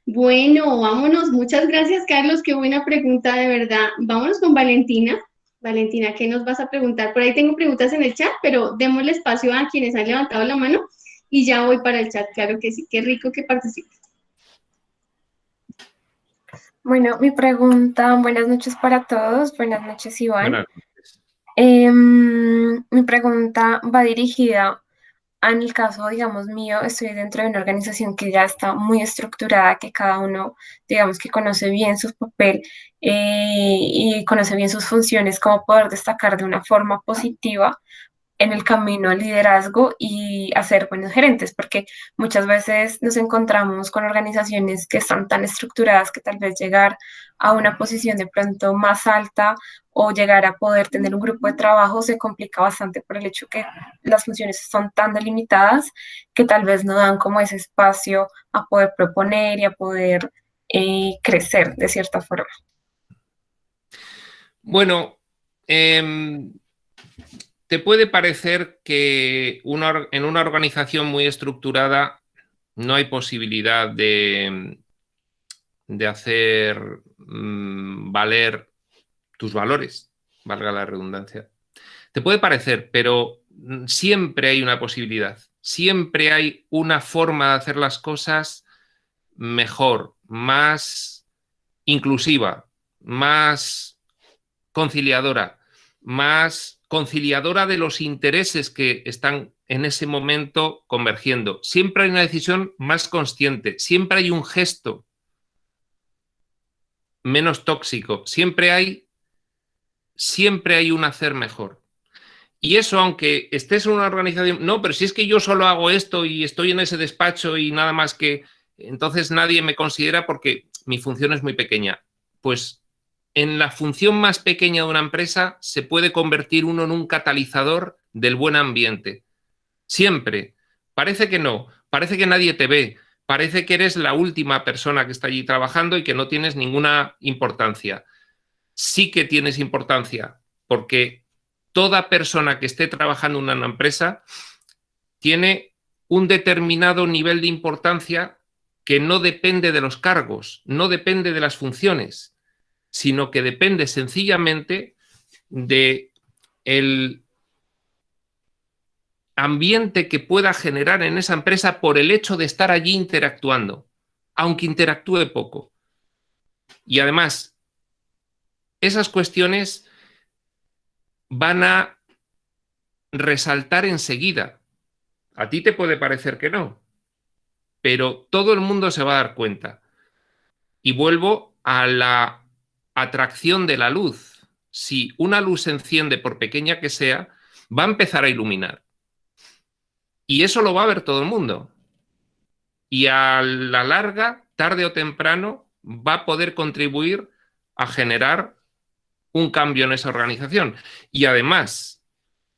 Bueno, vámonos, muchas gracias, Carlos, qué buena pregunta, de verdad. Vámonos con Valentina. Valentina, ¿qué nos vas a preguntar? Por ahí tengo preguntas en el chat, pero démosle espacio a quienes han levantado la mano y ya voy para el chat, claro que sí, qué rico que participes. Bueno, mi pregunta, buenas noches para todos, buenas noches, Iván. Buenas noches. Mi pregunta va dirigida en el caso, digamos, mío, estoy dentro de una organización que ya está muy estructurada, que cada uno, digamos, que conoce bien su papel y conoce bien sus funciones, como poder destacar de una forma positiva en el camino al liderazgo y a ser buenos gerentes, porque muchas veces nos encontramos con organizaciones que están tan estructuradas que tal vez llegar a una posición de pronto más alta o llegar a poder tener un grupo de trabajo se complica bastante por el hecho que las funciones son tan delimitadas que tal vez no dan como ese espacio a poder proponer y a poder crecer de cierta forma. Bueno, te puede parecer que en una organización muy estructurada no hay posibilidad de hacer valer tus valores, valga la redundancia. Te puede parecer, pero siempre hay una posibilidad, siempre hay una forma de hacer las cosas mejor, más inclusiva, más conciliadora, más conciliadora de los intereses que están en ese momento convergiendo. Siempre hay una decisión más consciente, siempre hay un gesto menos tóxico, siempre hay un hacer mejor. Y eso, aunque estés en una organización, no, pero si es que yo solo hago esto y estoy en ese despacho y nada más que, entonces nadie me considera porque mi función es muy pequeña. Pues en la función más pequeña de una empresa se puede convertir uno en un catalizador del buen ambiente. Siempre. Parece que no, parece que nadie te ve, parece que eres la última persona que está allí trabajando y que no tienes ninguna importancia. Sí que tienes importancia, porque toda persona que esté trabajando en una empresa tiene un determinado nivel de importancia que no depende de los cargos, no depende de las funciones, sino que depende sencillamente del ambiente que pueda generar en esa empresa por el hecho de estar allí interactuando, aunque interactúe poco. Y además, esas cuestiones van a resaltar enseguida. A ti te puede parecer que no, pero todo el mundo se va a dar cuenta. Y vuelvo a la atracción de la luz. Si una luz se enciende, por pequeña que sea, va a empezar a iluminar. Y eso lo va a ver todo el mundo. Y a la larga, tarde o temprano, va a poder contribuir a generar un cambio en esa organización. Y además,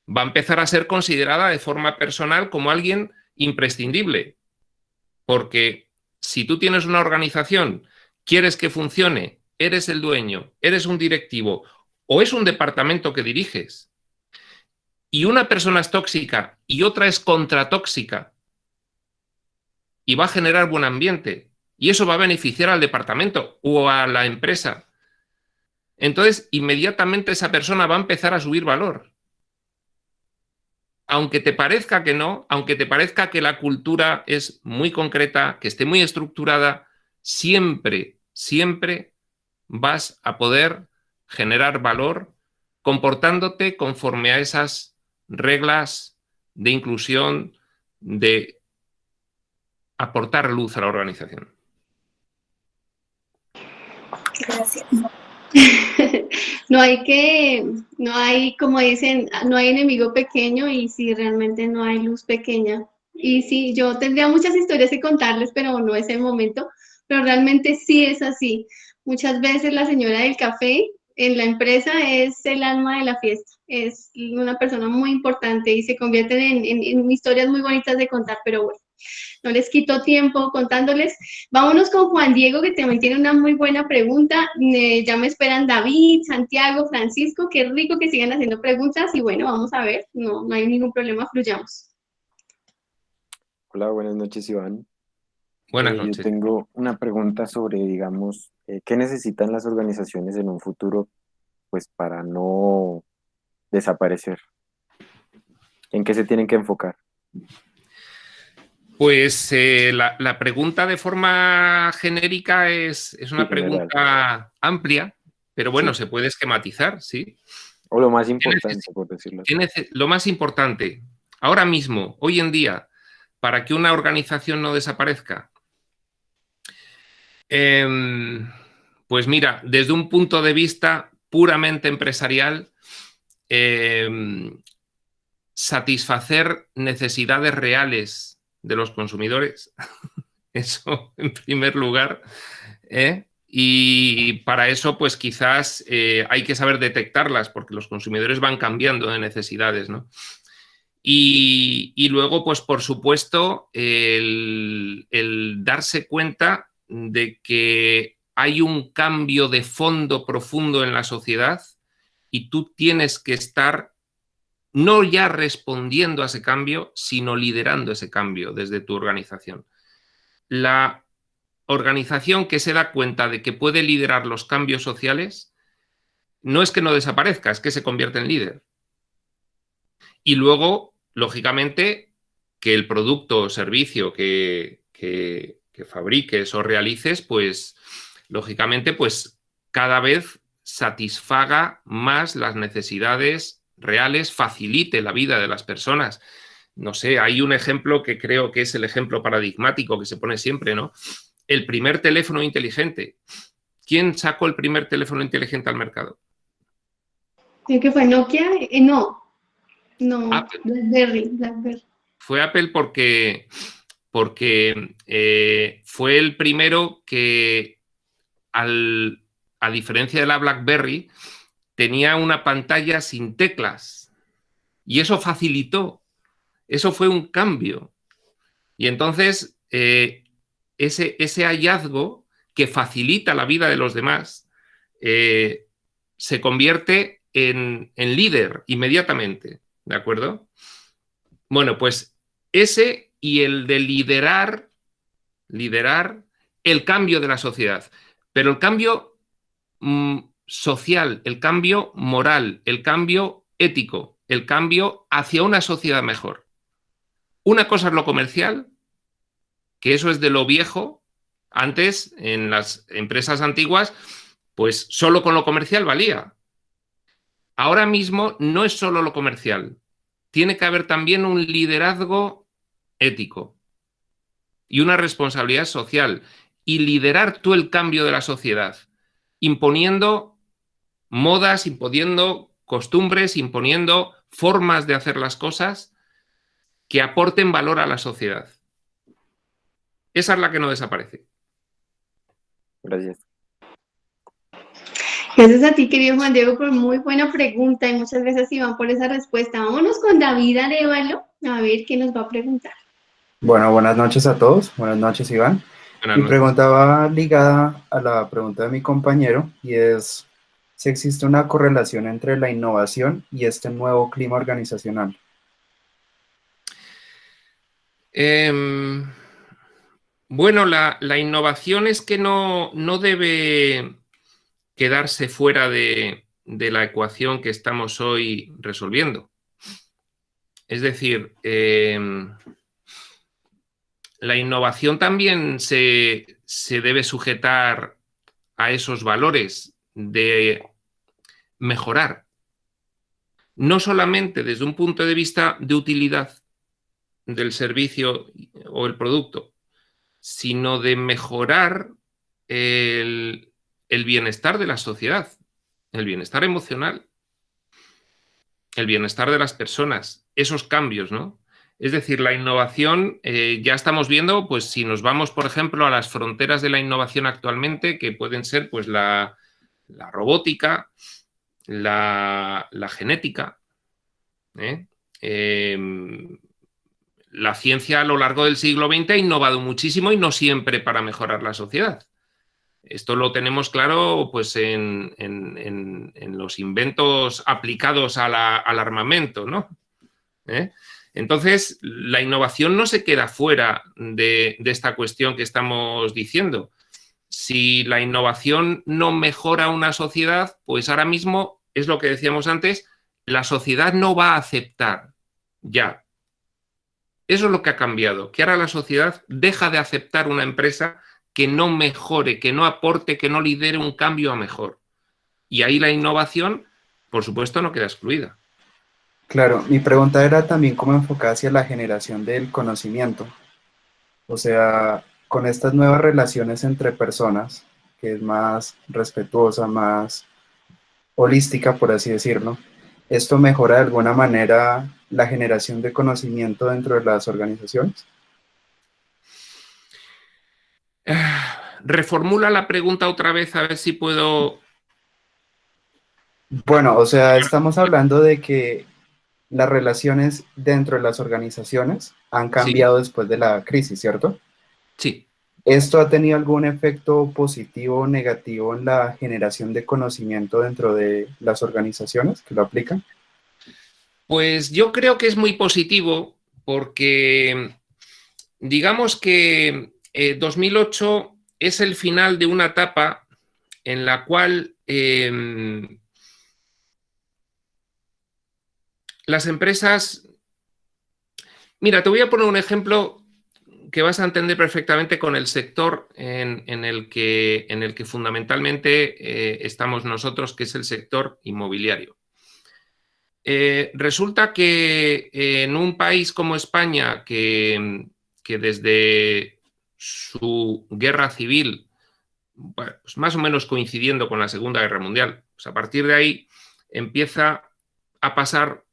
va a empezar a ser considerada de forma personal como alguien imprescindible. Porque si tú tienes una organización, quieres que funcione, eres el dueño, eres un directivo o es un departamento que diriges, y una persona es tóxica y otra es contratóxica, y va a generar buen ambiente, y eso va a beneficiar al departamento o a la empresa, entonces inmediatamente esa persona va a empezar a subir valor. Aunque te parezca que no, aunque te parezca que la cultura es muy concreta, que esté muy estructurada, siempre, siempre vas a poder generar valor comportándote conforme a esas reglas de inclusión, de aportar luz a la organización. Gracias. no hay, como dicen, no hay enemigo pequeño y sí, realmente no hay luz pequeña. Y sí, yo tendría muchas historias que contarles, pero no es el momento, pero realmente sí es así. Muchas veces la señora del café en la empresa es el alma de la fiesta, es una persona muy importante y se convierten en historias muy bonitas de contar, pero bueno, no les quito tiempo contándoles. Vámonos con Juan Diego, que también tiene una muy buena pregunta. Ya me esperan David, Santiago, Francisco. Qué rico que sigan haciendo preguntas y bueno, vamos a ver, no hay ningún problema, fluyamos. Hola, buenas noches, Iván. Buenas Yo noches. tengo una pregunta sobre, digamos, ¿qué necesitan las organizaciones en un futuro, pues, para no desaparecer? ¿En qué se tienen que enfocar? Pues la pregunta de forma genérica es una general. pregunta amplia, pero bueno, Sí. se puede esquematizar, ¿sí? O lo más importante, por decirlo así. Lo más importante, ahora mismo, hoy en día, para que una organización no desaparezca, pues mira, desde un punto de vista puramente empresarial, satisfacer necesidades reales de los consumidores, eso en primer lugar, y para eso pues quizás hay que saber detectarlas porque los consumidores van cambiando de necesidades, ¿no? Y luego, pues por supuesto, el darse cuenta de que hay un cambio de fondo profundo en la sociedad y tú tienes que estar no ya respondiendo a ese cambio, sino liderando ese cambio desde tu organización. La organización que se da cuenta de que puede liderar los cambios sociales no es que no desaparezca, es que se convierte en líder. Y luego, lógicamente, que el producto o servicio que fabriques o realices, pues, lógicamente, pues cada vez satisfaga más las necesidades reales, facilite la vida de las personas. No sé, hay un ejemplo que creo que es el ejemplo paradigmático que se pone siempre, ¿no? El primer teléfono inteligente. ¿Quién sacó el primer teléfono inteligente al mercado? ¿Sí que fue Nokia? No, Apple. BlackBerry. Fue Apple porque fue el primero que, a diferencia de la BlackBerry, tenía una pantalla sin teclas. Y eso facilitó, eso fue un cambio. Y entonces, ese hallazgo que facilita la vida de los demás se convierte en líder inmediatamente, ¿de acuerdo? Bueno, pues ese y el de liderar el cambio de la sociedad, pero el cambio social, el cambio moral, el cambio ético, el cambio hacia una sociedad mejor. Una cosa es lo comercial, que eso es de lo viejo. Antes, en las empresas antiguas, pues solo con lo comercial valía. Ahora mismo no es solo lo comercial. Tiene que haber también un liderazgo ético y una responsabilidad social y liderar tú el cambio de la sociedad, imponiendo modas, imponiendo costumbres, imponiendo formas de hacer las cosas que aporten valor a la sociedad. Esa es la que no desaparece. Gracias. Gracias a ti, querido Juan Diego, por muy buena pregunta y muchas gracias, Iván, por esa respuesta. Vámonos con David Arevalo, a ver qué nos va a preguntar. Bueno, buenas noches a todos. Buenas noches, Iván. Buenas Mi noches. pregunta va ligada a la pregunta de mi compañero y es si existe una correlación entre la innovación y este nuevo clima organizacional. Bueno, la innovación es que no debe quedarse fuera de la ecuación que estamos hoy resolviendo. Es decir, la innovación también se debe sujetar a esos valores de mejorar, no solamente desde un punto de vista de utilidad del servicio o el producto, sino de mejorar el bienestar de la sociedad. el bienestar emocional, el bienestar de las personas, esos cambios, ¿no? Es decir, la innovación, ya estamos viendo, pues si nos vamos, por ejemplo, a las fronteras de la innovación actualmente, que pueden ser pues la robótica, la genética, la ciencia a lo largo del siglo XX ha innovado muchísimo y no siempre para mejorar la sociedad. Esto lo tenemos claro pues, en los inventos aplicados al armamento, ¿no? Entonces, la innovación no se queda fuera de esta cuestión que estamos diciendo. Si la innovación no mejora una sociedad, pues ahora mismo, es lo que decíamos antes, la sociedad no va a aceptar ya. Eso es lo que ha cambiado, que ahora la sociedad deja de aceptar una empresa que no mejore, que no aporte, que no lidere un cambio a mejor. Y ahí la innovación, por supuesto, no queda excluida. Claro, mi pregunta era también cómo enfocada hacia la generación del conocimiento. O sea, con estas nuevas relaciones entre personas, que es más respetuosa, más holística, por así decirlo, ¿esto mejora de alguna manera la generación de conocimiento dentro de las organizaciones? Reformula la pregunta otra vez, a ver si puedo... Bueno, o sea, estamos hablando de que las relaciones dentro de las organizaciones han cambiado después de la crisis, ¿cierto? Sí. ¿Esto ha tenido algún efecto positivo o negativo en la generación de conocimiento dentro de las organizaciones que lo aplican? Pues yo creo que es muy positivo porque digamos que 2008 es el final de una etapa en la cual las empresas... Mira, te voy a poner un ejemplo que vas a entender perfectamente con el sector en el que fundamentalmente estamos nosotros, que es el sector inmobiliario. Resulta que en un país como España, que desde su guerra civil, bueno, pues más o menos coincidiendo con la Segunda Guerra Mundial, pues a partir de ahí empieza a pasar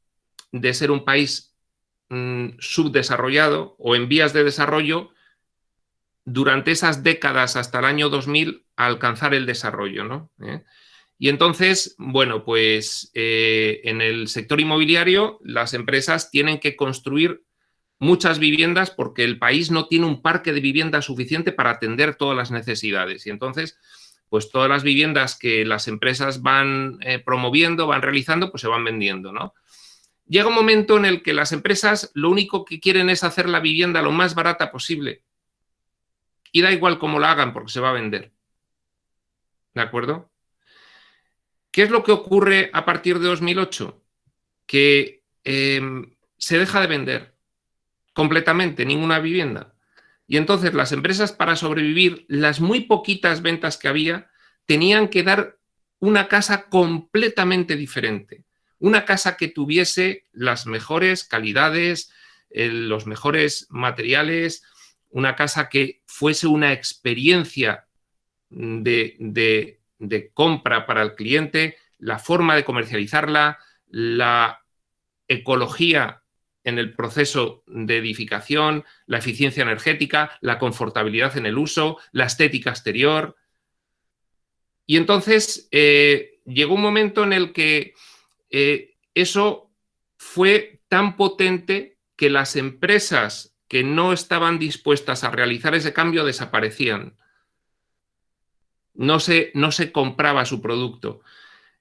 de ser un país subdesarrollado o en vías de desarrollo durante esas décadas hasta el año 2000 a alcanzar el desarrollo, ¿no? Y entonces, bueno, pues en el sector inmobiliario las empresas tienen que construir muchas viviendas porque el país no tiene un parque de viviendas suficiente para atender todas las necesidades. Y entonces, pues todas las viviendas que las empresas van promoviendo, van realizando, pues se van vendiendo, ¿no? Llega un momento en el que las empresas lo único que quieren es hacer la vivienda lo más barata posible. Y da igual cómo la hagan porque se va a vender. ¿De acuerdo? ¿Qué es lo que ocurre a partir de 2008? Que se deja de vender completamente ninguna vivienda. Y entonces las empresas, para sobrevivir, las muy poquitas ventas que había, tenían que dar una casa completamente diferente. Una casa que tuviese las mejores calidades, los mejores materiales, una casa que fuese una experiencia de compra para el cliente, la forma de comercializarla, la ecología en el proceso de edificación, la eficiencia energética, la confortabilidad en el uso, la estética exterior. Y entonces llegó un momento en el que eso fue tan potente que las empresas que no estaban dispuestas a realizar ese cambio desaparecían. No se compraba su producto.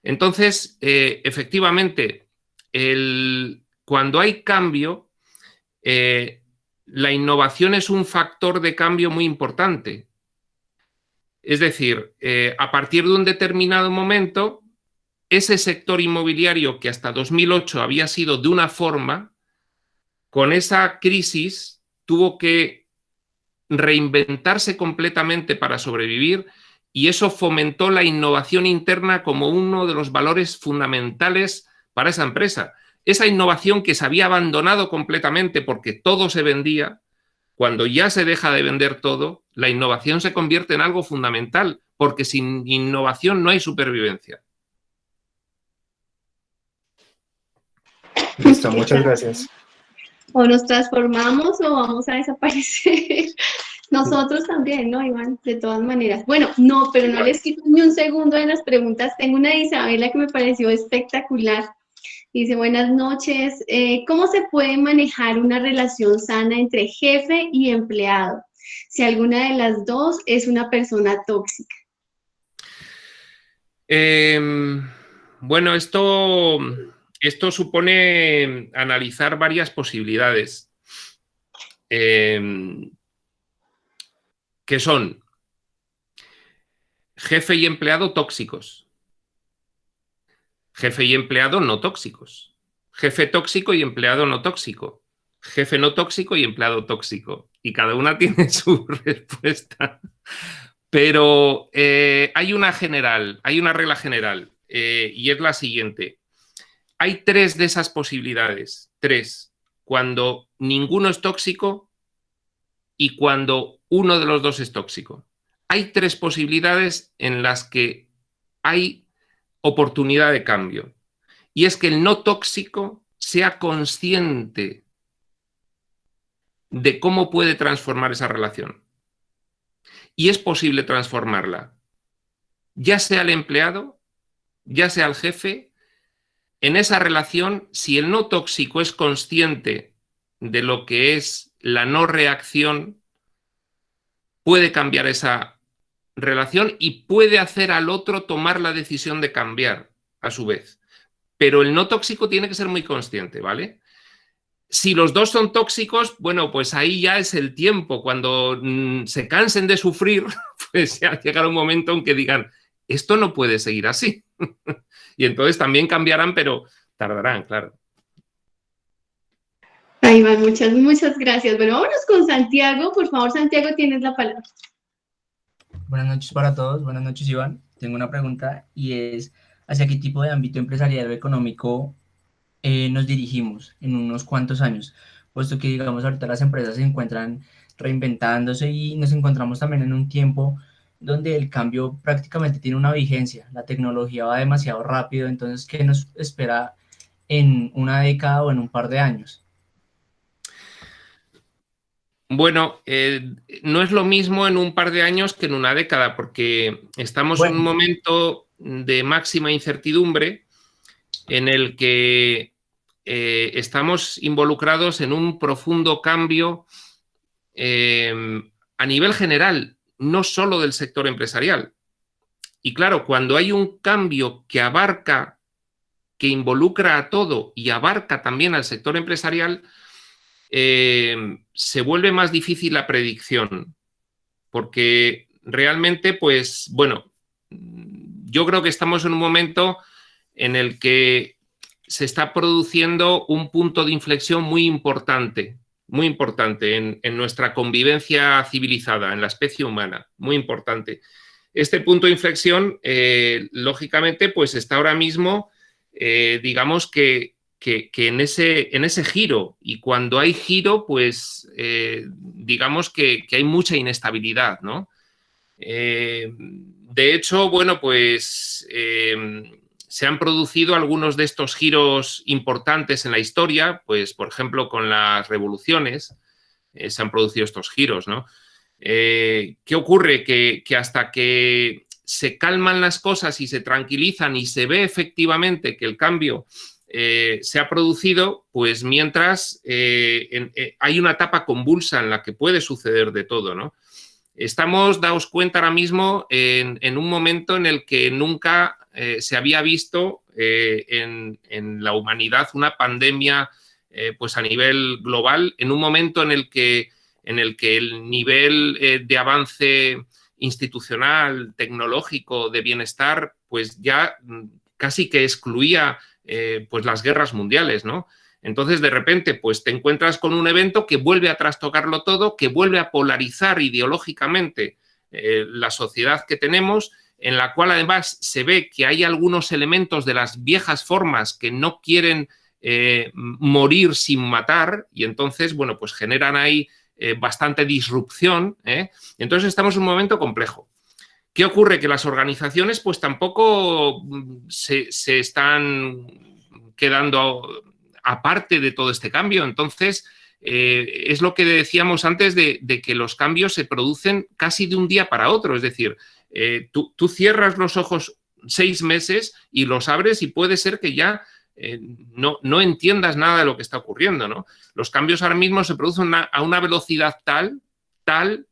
Entonces, efectivamente, cuando hay cambio, la innovación es un factor de cambio muy importante. Es decir, a partir de un determinado momento, ese sector inmobiliario que hasta 2008 había sido de una forma, con esa crisis tuvo que reinventarse completamente para sobrevivir, y eso fomentó la innovación interna como uno de los valores fundamentales para esa empresa. Esa innovación que se había abandonado completamente porque todo se vendía, cuando ya se deja de vender todo, la innovación se convierte en algo fundamental, porque sin innovación no hay supervivencia. Listo, muchas gracias. O nos transformamos o vamos a desaparecer. Nosotros también, ¿no, Iván? De todas maneras. Bueno, no, pero no les quito ni un segundo de las preguntas. Tengo una de Isabela que me pareció espectacular. Dice, buenas noches. ¿Cómo se puede manejar una relación sana entre jefe y empleado? Si alguna de las dos es una persona tóxica. Bueno, esto supone analizar varias posibilidades. Que son jefe y empleado tóxicos, jefe y empleado no tóxicos, jefe tóxico y empleado no tóxico, jefe no tóxico y empleado tóxico. Y cada una tiene su respuesta. Pero hay una regla general, y es la siguiente. Hay 3 de esas posibilidades, 3, cuando ninguno es tóxico y cuando uno de los dos es tóxico. Hay 3 posibilidades en las que hay oportunidad de cambio. Y es que el no tóxico sea consciente de cómo puede transformar esa relación. Y es posible transformarla, ya sea el empleado, ya sea el jefe. En esa relación, si el no tóxico es consciente de lo que es la no reacción, puede cambiar esa relación y puede hacer al otro tomar la decisión de cambiar a su vez. Pero el no tóxico tiene que ser muy consciente, ¿vale? Si los dos son tóxicos, bueno, pues ahí ya es el tiempo. Cuando se cansen de sufrir, pues ya llegará un momento en que digan, esto no puede seguir así. Y entonces también cambiarán, pero tardarán, claro. Ahí van, muchas gracias. Bueno, vámonos con Santiago. Por favor, Santiago, tienes la palabra. Buenas noches para todos. Buenas noches, Iván. Tengo una pregunta y es, ¿hacia qué tipo de ámbito empresarial o económico nos dirigimos en unos cuantos años? Puesto que, digamos, ahorita las empresas se encuentran reinventándose y nos encontramos también en un tiempo donde el cambio prácticamente tiene una vigencia. La tecnología va demasiado rápido, entonces, ¿qué nos espera en una década o en un par de años? Bueno, no es lo mismo en un par de años que en una década, porque estamos en un momento de máxima incertidumbre en el que estamos involucrados en un profundo cambio a nivel general, no solo del sector empresarial. Y claro, cuando hay un cambio que abarca, que involucra a todo y abarca también al sector empresarial, se vuelve más difícil la predicción, porque realmente, pues, bueno, yo creo que estamos en un momento en el que se está produciendo un punto de inflexión muy importante en nuestra convivencia civilizada, en la especie humana, muy importante. Este punto de inflexión, lógicamente, pues está ahora mismo, digamos que en ese giro, y cuando hay giro, pues digamos que hay mucha inestabilidad, ¿no? De hecho, bueno, pues se han producido algunos de estos giros importantes en la historia, pues por ejemplo con las revoluciones se han producido estos giros, ¿no? ¿Qué ocurre? Que hasta que se calman las cosas y se tranquilizan y se ve efectivamente que el cambio se ha producido, pues mientras hay una etapa convulsa en la que puede suceder de todo, ¿no? Estamos, daos cuenta ahora mismo, en un momento en el que nunca se había visto en la humanidad una pandemia pues a nivel global, en un momento en el que el nivel de avance institucional, tecnológico, de bienestar, pues ya casi que excluía pues las guerras mundiales, ¿no? Entonces, de repente, pues te encuentras con un evento que vuelve a trastocarlo todo, que vuelve a polarizar ideológicamente la sociedad que tenemos, en la cual además se ve que hay algunos elementos de las viejas formas que no quieren morir sin matar, y entonces, bueno, pues generan ahí bastante disrupción, ¿eh? Entonces estamos en un momento complejo. ¿Qué ocurre? Que las organizaciones pues tampoco se están quedando aparte de todo este cambio. Entonces, es lo que decíamos antes de que los cambios se producen casi de un día para otro. Es decir, tú cierras los ojos 6 meses y los abres y puede ser que ya no entiendas nada de lo que está ocurriendo, ¿no? Los cambios ahora mismo se producen a una velocidad tal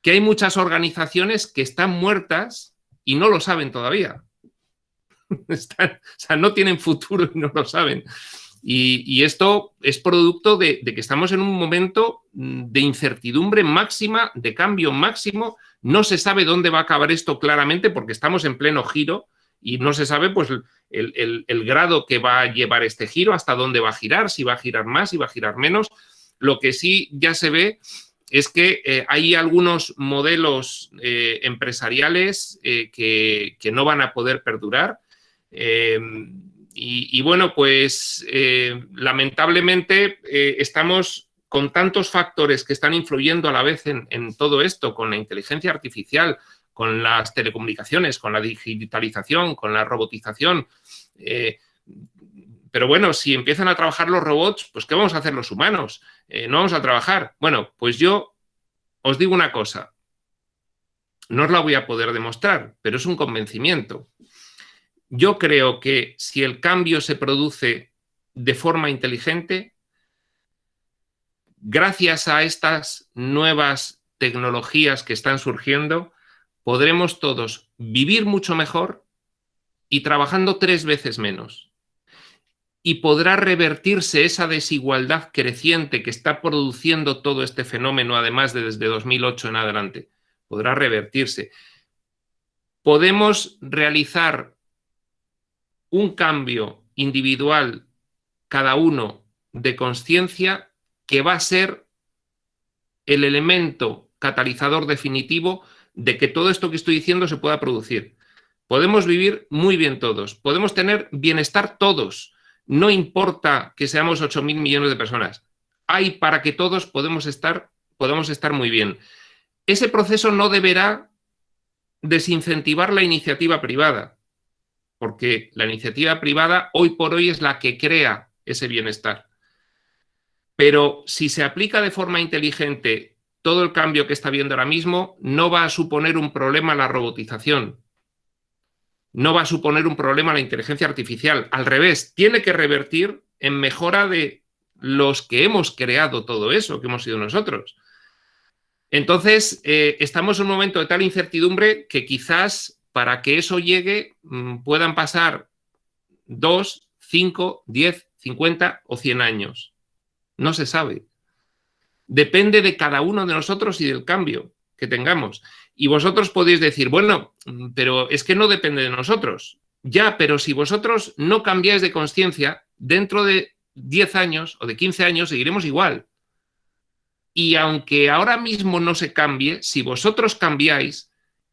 que hay muchas organizaciones que están muertas y no lo saben todavía. O sea, no tienen futuro y no lo saben. Y esto es producto de que estamos en un momento de incertidumbre máxima, de cambio máximo. No se sabe dónde va a acabar esto claramente porque estamos en pleno giro y no se sabe pues, el grado que va a llevar este giro, hasta dónde va a girar, si va a girar más, si va a girar menos. Lo que sí ya se ve es que hay algunos modelos empresariales que no van a poder perdurar. Y bueno, pues lamentablemente estamos con tantos factores que están influyendo a la vez en todo esto, con la inteligencia artificial, con las telecomunicaciones, con la digitalización, con la robotización. Pero bueno, si empiezan a trabajar los robots, pues ¿qué vamos a hacer los humanos? ¿No vamos a trabajar? Bueno, pues yo os digo una cosa. No os la voy a poder demostrar, pero es un convencimiento. Yo creo que si el cambio se produce de forma inteligente, gracias a estas nuevas tecnologías que están surgiendo, podremos todos vivir mucho mejor y trabajando 3 veces menos. Y podrá revertirse esa desigualdad creciente que está produciendo todo este fenómeno, además de desde 2008 en adelante. Podrá revertirse. Podemos realizar un cambio individual, cada uno, de conciencia, que va a ser el elemento catalizador definitivo de que todo esto que estoy diciendo se pueda producir. Podemos vivir muy bien todos, podemos tener bienestar todos, no importa que seamos 8.000 millones de personas. Hay para que todos podamos estar muy bien. Ese proceso no deberá desincentivar la iniciativa privada, porque la iniciativa privada hoy por hoy es la que crea ese bienestar. Pero si se aplica de forma inteligente todo el cambio que está habiendo ahora mismo, no va a suponer un problema la robotización, no va a suponer un problema la inteligencia artificial. Al revés, tiene que revertir en mejora de los que hemos creado todo eso, que hemos sido nosotros. Entonces, estamos en un momento de tal incertidumbre que quizás para que eso llegue puedan pasar 2, 5, 10, 50 o 100 años. No se sabe. Depende de cada uno de nosotros y del cambio que tengamos. Y vosotros podéis decir, bueno, pero es que no depende de nosotros. Ya, pero si vosotros no cambiáis de conciencia, dentro de 10 años o de 15 años seguiremos igual. Y aunque ahora mismo no se cambie, si vosotros cambiáis,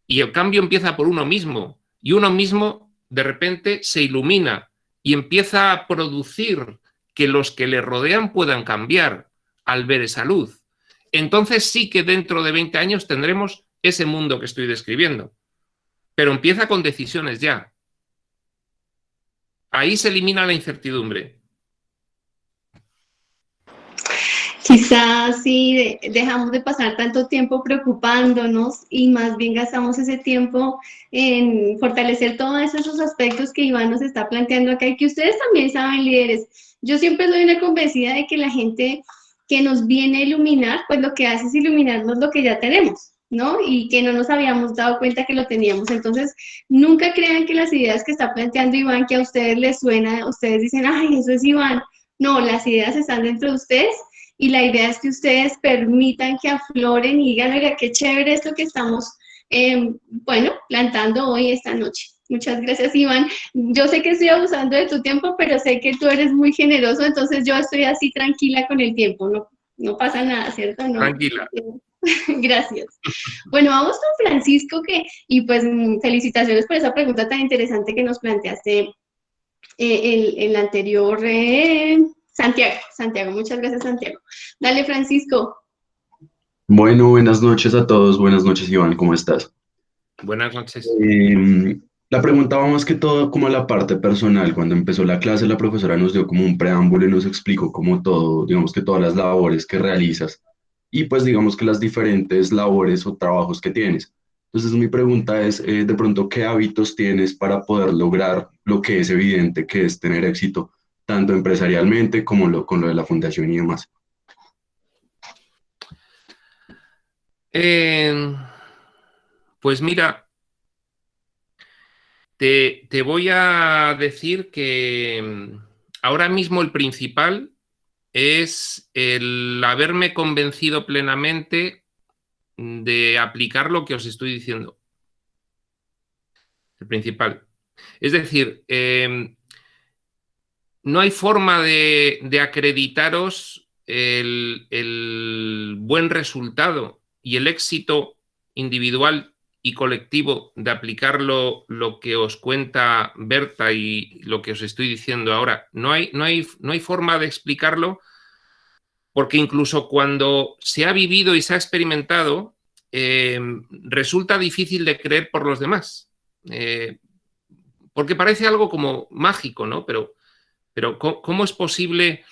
y el cambio empieza por uno mismo, y uno mismo de repente se ilumina y empieza a producir que los que le rodean puedan cambiar al ver esa luz, entonces sí que dentro de 20 años tendremos ese mundo que estoy describiendo. Pero empieza con decisiones ya. Ahí se elimina la incertidumbre. Quizás si dejamos de pasar tanto tiempo preocupándonos y más bien gastamos ese tiempo en fortalecer todos esos aspectos que Iván nos está planteando acá y que ustedes también saben, líderes. Yo siempre soy una convencida de que la gente que nos viene a iluminar, pues lo que hace es iluminarnos lo que ya tenemos, ¿no? Y que no nos habíamos dado cuenta que lo teníamos. Entonces, nunca crean que las ideas que está planteando Iván, que a ustedes les suena, ustedes dicen, ay, eso es Iván. No, las ideas están dentro de ustedes. Y la idea es que ustedes permitan que afloren y digan, oiga, qué chévere esto que estamos, bueno, plantando hoy, esta noche. Muchas gracias, Iván. Yo sé que estoy abusando de tu tiempo, pero sé que tú eres muy generoso, entonces yo estoy así tranquila con el tiempo. No pasa nada, ¿cierto? No. Tranquila. Gracias. Bueno, vamos con Francisco, y pues felicitaciones por esa pregunta tan interesante que nos planteaste el anterior... Santiago, muchas gracias, Santiago. Dale, Francisco. Bueno, buenas noches a todos. Buenas noches, Iván, ¿cómo estás? Buenas noches. La pregunta va más que todo como a la parte personal. Cuando empezó la clase, la profesora nos dio como un preámbulo y nos explicó como todo, digamos que todas las labores que realizas y pues digamos que las diferentes labores o trabajos que tienes. Entonces mi pregunta es, de pronto, ¿qué hábitos tienes para poder lograr lo que es evidente que es tener éxito, tanto empresarialmente como con lo de la fundación y demás? Pues mira, te voy a decir que ahora mismo el principal es el haberme convencido plenamente de aplicar lo que os estoy diciendo. El principal. Es decir, no hay forma de acreditaros el buen resultado y el éxito individual y colectivo de aplicar lo que os cuenta Berta y lo que os estoy diciendo ahora. No hay forma de explicarlo, porque incluso cuando se ha vivido y se ha experimentado, resulta difícil de creer por los demás. Porque parece algo como mágico, ¿no? Pero ¿cómo es posible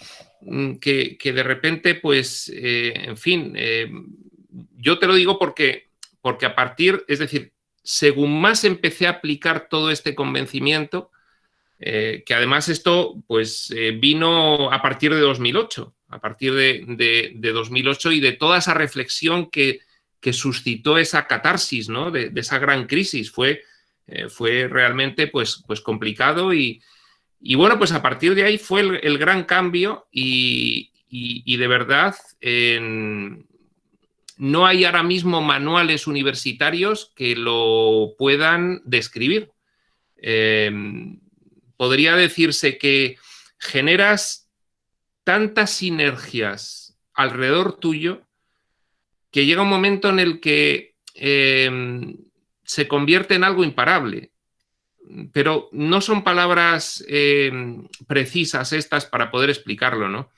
que de repente, pues, en fin, yo te lo digo porque a partir, es decir, según más empecé a aplicar todo este convencimiento, que además esto, pues, vino a partir de 2008, a partir de 2008 y de toda esa reflexión que suscitó esa catarsis, ¿no? De esa gran crisis. Fue realmente, pues complicado y bueno, pues a partir de ahí fue el gran cambio y de verdad no hay ahora mismo manuales universitarios que lo puedan describir. Podría decirse que generas tantas sinergias alrededor tuyo que llega un momento en el que se convierte en algo imparable. Pero no son palabras precisas estas para poder explicarlo, ¿no?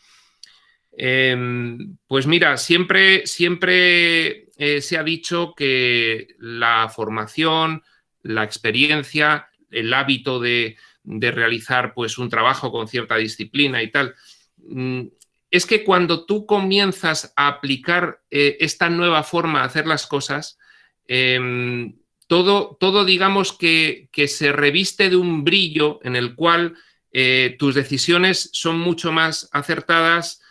Pues mira, siempre se ha dicho que la formación, la experiencia, el hábito de realizar pues un trabajo con cierta disciplina y tal, es que cuando tú comienzas a aplicar esta nueva forma de hacer las cosas, todo digamos que se reviste de un brillo en el cual tus decisiones son mucho más acertadas,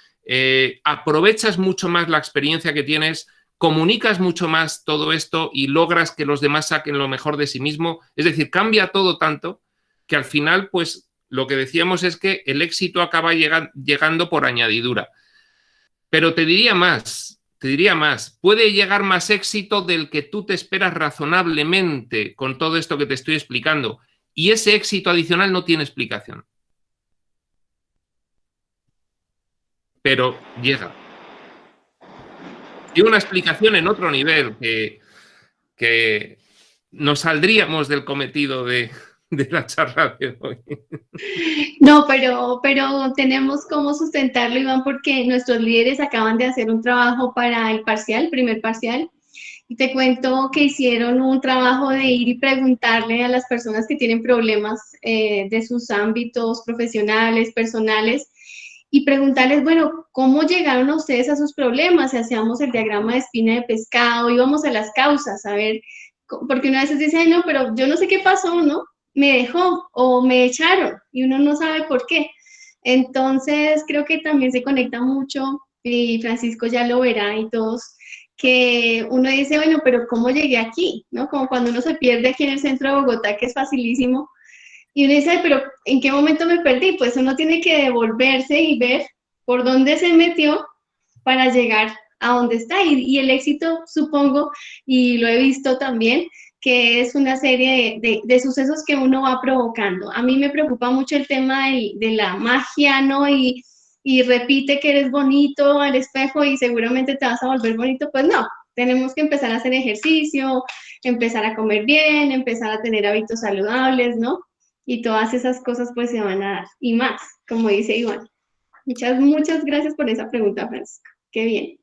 aprovechas mucho más la experiencia que tienes, comunicas mucho más todo esto y logras que los demás saquen lo mejor de sí mismo. Es decir, cambia todo tanto que al final, pues, lo que decíamos es que el éxito acaba llegando por añadidura. Pero te diría más, puede llegar más éxito del que tú te esperas razonablemente con todo esto que te estoy explicando. Y ese éxito adicional no tiene explicación. Pero llega. Y una explicación en otro nivel que nos saldríamos del cometido de la charla de hoy. No, pero tenemos cómo sustentarlo, Iván, porque nuestros líderes acaban de hacer un trabajo para el parcial, primer parcial, y te cuento que hicieron un trabajo de ir y preguntarle a las personas que tienen problemas de sus ámbitos profesionales, personales, y preguntarles, bueno, ¿cómo llegaron a ustedes a sus problemas? Si hacíamos el diagrama de espina de pescado, íbamos a las causas, a ver, porque una vez dice, ay, no, pero yo no sé qué pasó, ¿no? Me dejó o me echaron y uno no sabe por qué. Entonces, creo que también se conecta mucho, y Francisco ya lo verá y todos, que uno dice, bueno, pero ¿cómo llegué aquí? ¿No? Como cuando uno se pierde aquí en el centro de Bogotá, que es facilísimo, y uno dice, pero ¿en qué momento me perdí? Pues uno tiene que devolverse y ver por dónde se metió para llegar a donde está. Y el éxito, supongo, y lo he visto también, que es una serie de sucesos que uno va provocando. A mí me preocupa mucho el tema de la magia, ¿no? Y repite que eres bonito al espejo y seguramente te vas a volver bonito. Pues no, tenemos que empezar a hacer ejercicio, empezar a comer bien, empezar a tener hábitos saludables, ¿no? Y todas esas cosas pues se van a dar. Y más, como dice Iván. Muchas gracias por esa pregunta, Francisco. Qué bien.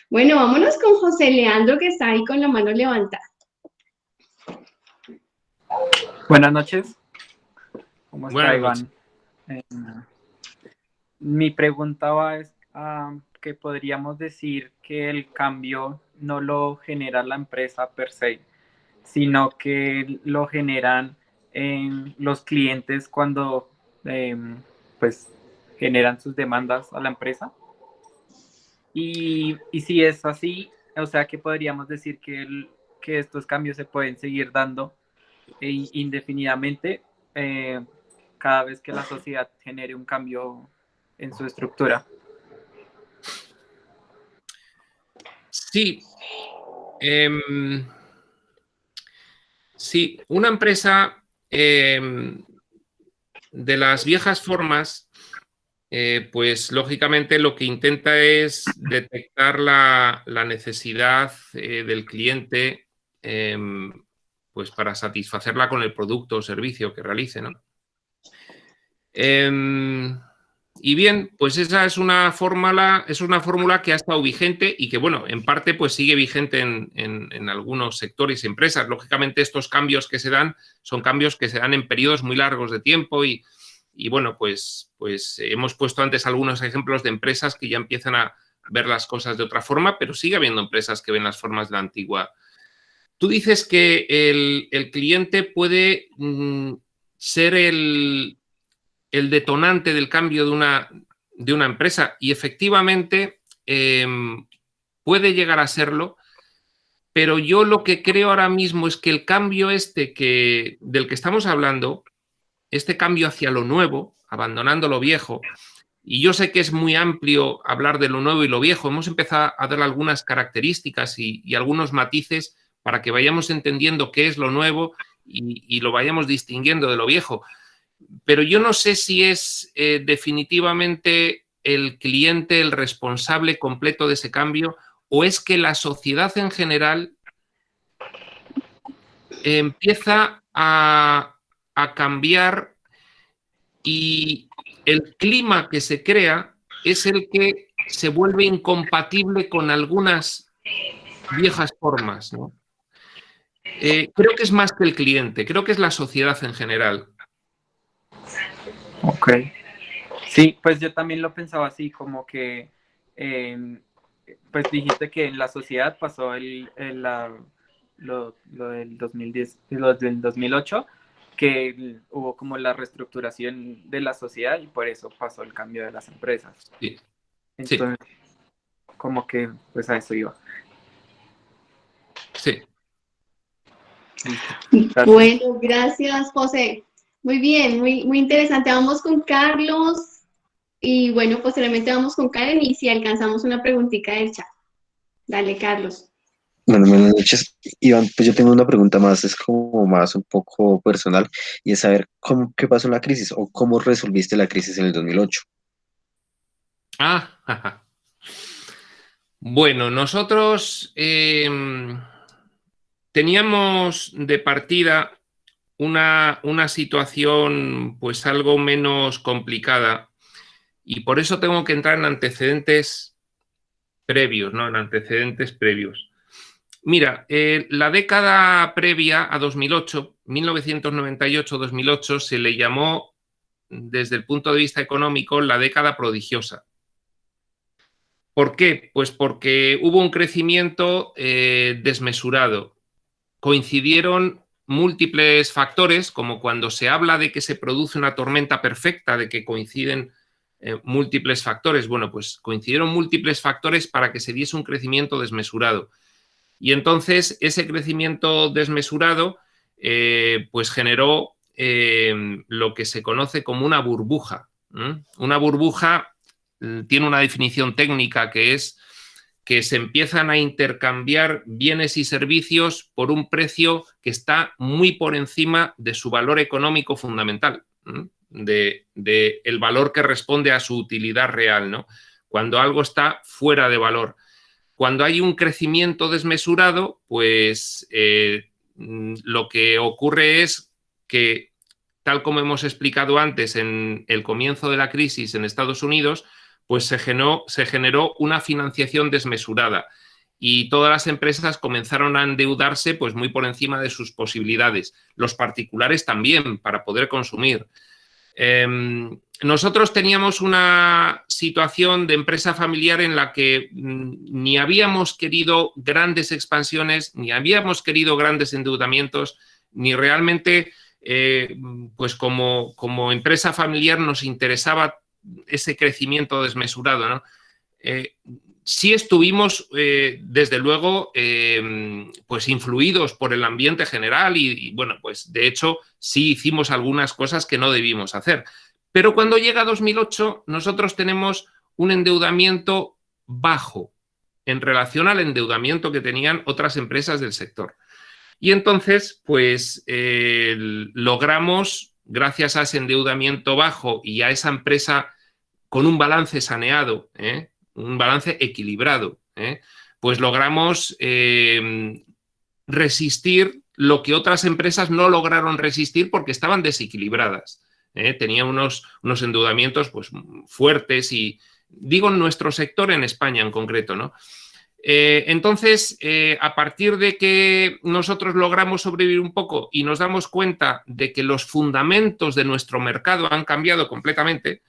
Bueno, vámonos con José Leandro, que está ahí con la mano levantada. Buenas noches. ¿Cómo está, Buenas Iván? Mi pregunta va es que podríamos decir que el cambio no lo genera la empresa per se, sino que lo generan los clientes cuando pues generan sus demandas a la empresa. Y si es así, o sea que podríamos decir que estos cambios se pueden seguir dando indefinidamente cada vez que la sociedad genere un cambio en su estructura. Sí. Sí, una empresa de las viejas formas, pues lógicamente lo que intenta es detectar la necesidad del cliente pues para satisfacerla con el producto o servicio que realice, ¿no? Y bien, pues esa es una fórmula que ha estado vigente y que, bueno, en parte pues sigue vigente en algunos sectores y empresas. Lógicamente estos cambios que se dan son cambios que se dan en periodos muy largos de tiempo y bueno, pues hemos puesto antes algunos ejemplos de empresas que ya empiezan a ver las cosas de otra forma, pero sigue habiendo empresas que ven las formas de la antigua. Tú dices que el cliente puede ser el detonante del cambio de una empresa y efectivamente puede llegar a serlo, pero yo lo que creo ahora mismo es que el cambio del que estamos hablando, este cambio hacia lo nuevo, abandonando lo viejo, y yo sé que es muy amplio hablar de lo nuevo y lo viejo, hemos empezado a dar algunas características y algunos matices para que vayamos entendiendo qué es lo nuevo y lo vayamos distinguiendo de lo viejo. Pero yo no sé si es definitivamente el cliente el responsable completo de ese cambio o es que la sociedad en general empieza a cambiar y el clima que se crea es el que se vuelve incompatible con algunas viejas formas, ¿no? Creo que es más que el cliente, creo que es la sociedad en general. Ok. Sí, pues yo también lo pensaba así, como que, pues dijiste que en la sociedad pasó lo del 2010, lo del 2008, que hubo como la reestructuración de la sociedad y por eso pasó el cambio de las empresas. Sí. Entonces, como que, pues a eso iba. Sí. Gracias. Bueno, gracias, José. Muy bien, muy interesante. Vamos con Carlos y bueno, posteriormente vamos con Karen y si alcanzamos una preguntita del chat. Dale, Carlos. Bueno, buenas noches, Iván. Pues yo tengo una pregunta más, es como más un poco personal, y es saber qué pasó en la crisis o cómo resolviste la crisis en el 2008. Bueno, nosotros teníamos de partida una situación pues algo menos complicada y por eso tengo que entrar en antecedentes previos, ¿no? En antecedentes previos. Mira, la década previa a 2008, 1998-2008, se le llamó desde el punto de vista económico la década prodigiosa. ¿Por qué? Pues porque hubo un crecimiento desmesurado. Coincidieron múltiples factores, como cuando se habla de que se produce una tormenta perfecta, de que coinciden múltiples factores. Bueno, pues coincidieron múltiples factores para que se diese un crecimiento desmesurado. Y entonces ese crecimiento desmesurado pues generó lo que se conoce como una burbuja. Una burbuja tiene una definición técnica que es que se empiezan a intercambiar bienes y servicios por un precio que está muy por encima de su valor económico fundamental, de el valor que responde a su utilidad real, ¿no? Cuando algo está fuera de valor. Cuando hay un crecimiento desmesurado, pues lo que ocurre es que, tal como hemos explicado antes en el comienzo de la crisis en Estados Unidos, pues se generó una financiación desmesurada. y todas las empresas comenzaron a endeudarse pues muy por encima de sus posibilidades. Los particulares también, para poder consumir. Nosotros teníamos una situación de empresa familiar en la que ni habíamos querido grandes expansiones, ni habíamos querido grandes endeudamientos, ni realmente, pues como empresa familiar nos interesaba ese crecimiento desmesurado, ¿no? Sí estuvimos, desde luego, pues influidos por el ambiente general y, bueno, pues de hecho sí hicimos algunas cosas que no debimos hacer. Pero cuando llega 2008, nosotros tenemos un endeudamiento bajo en relación al endeudamiento que tenían otras empresas del sector. Y entonces, pues logramos, gracias a ese endeudamiento bajo y a esa empresa con un balance saneado, un balance equilibrado, pues logramos resistir lo que otras empresas no lograron resistir porque estaban desequilibradas. Tenían unos endeudamientos pues, fuertes y digo en nuestro sector en España en concreto, ¿no? Entonces, a partir de que nosotros logramos sobrevivir un poco y nos damos cuenta de que los fundamentos de nuestro mercado han cambiado completamente,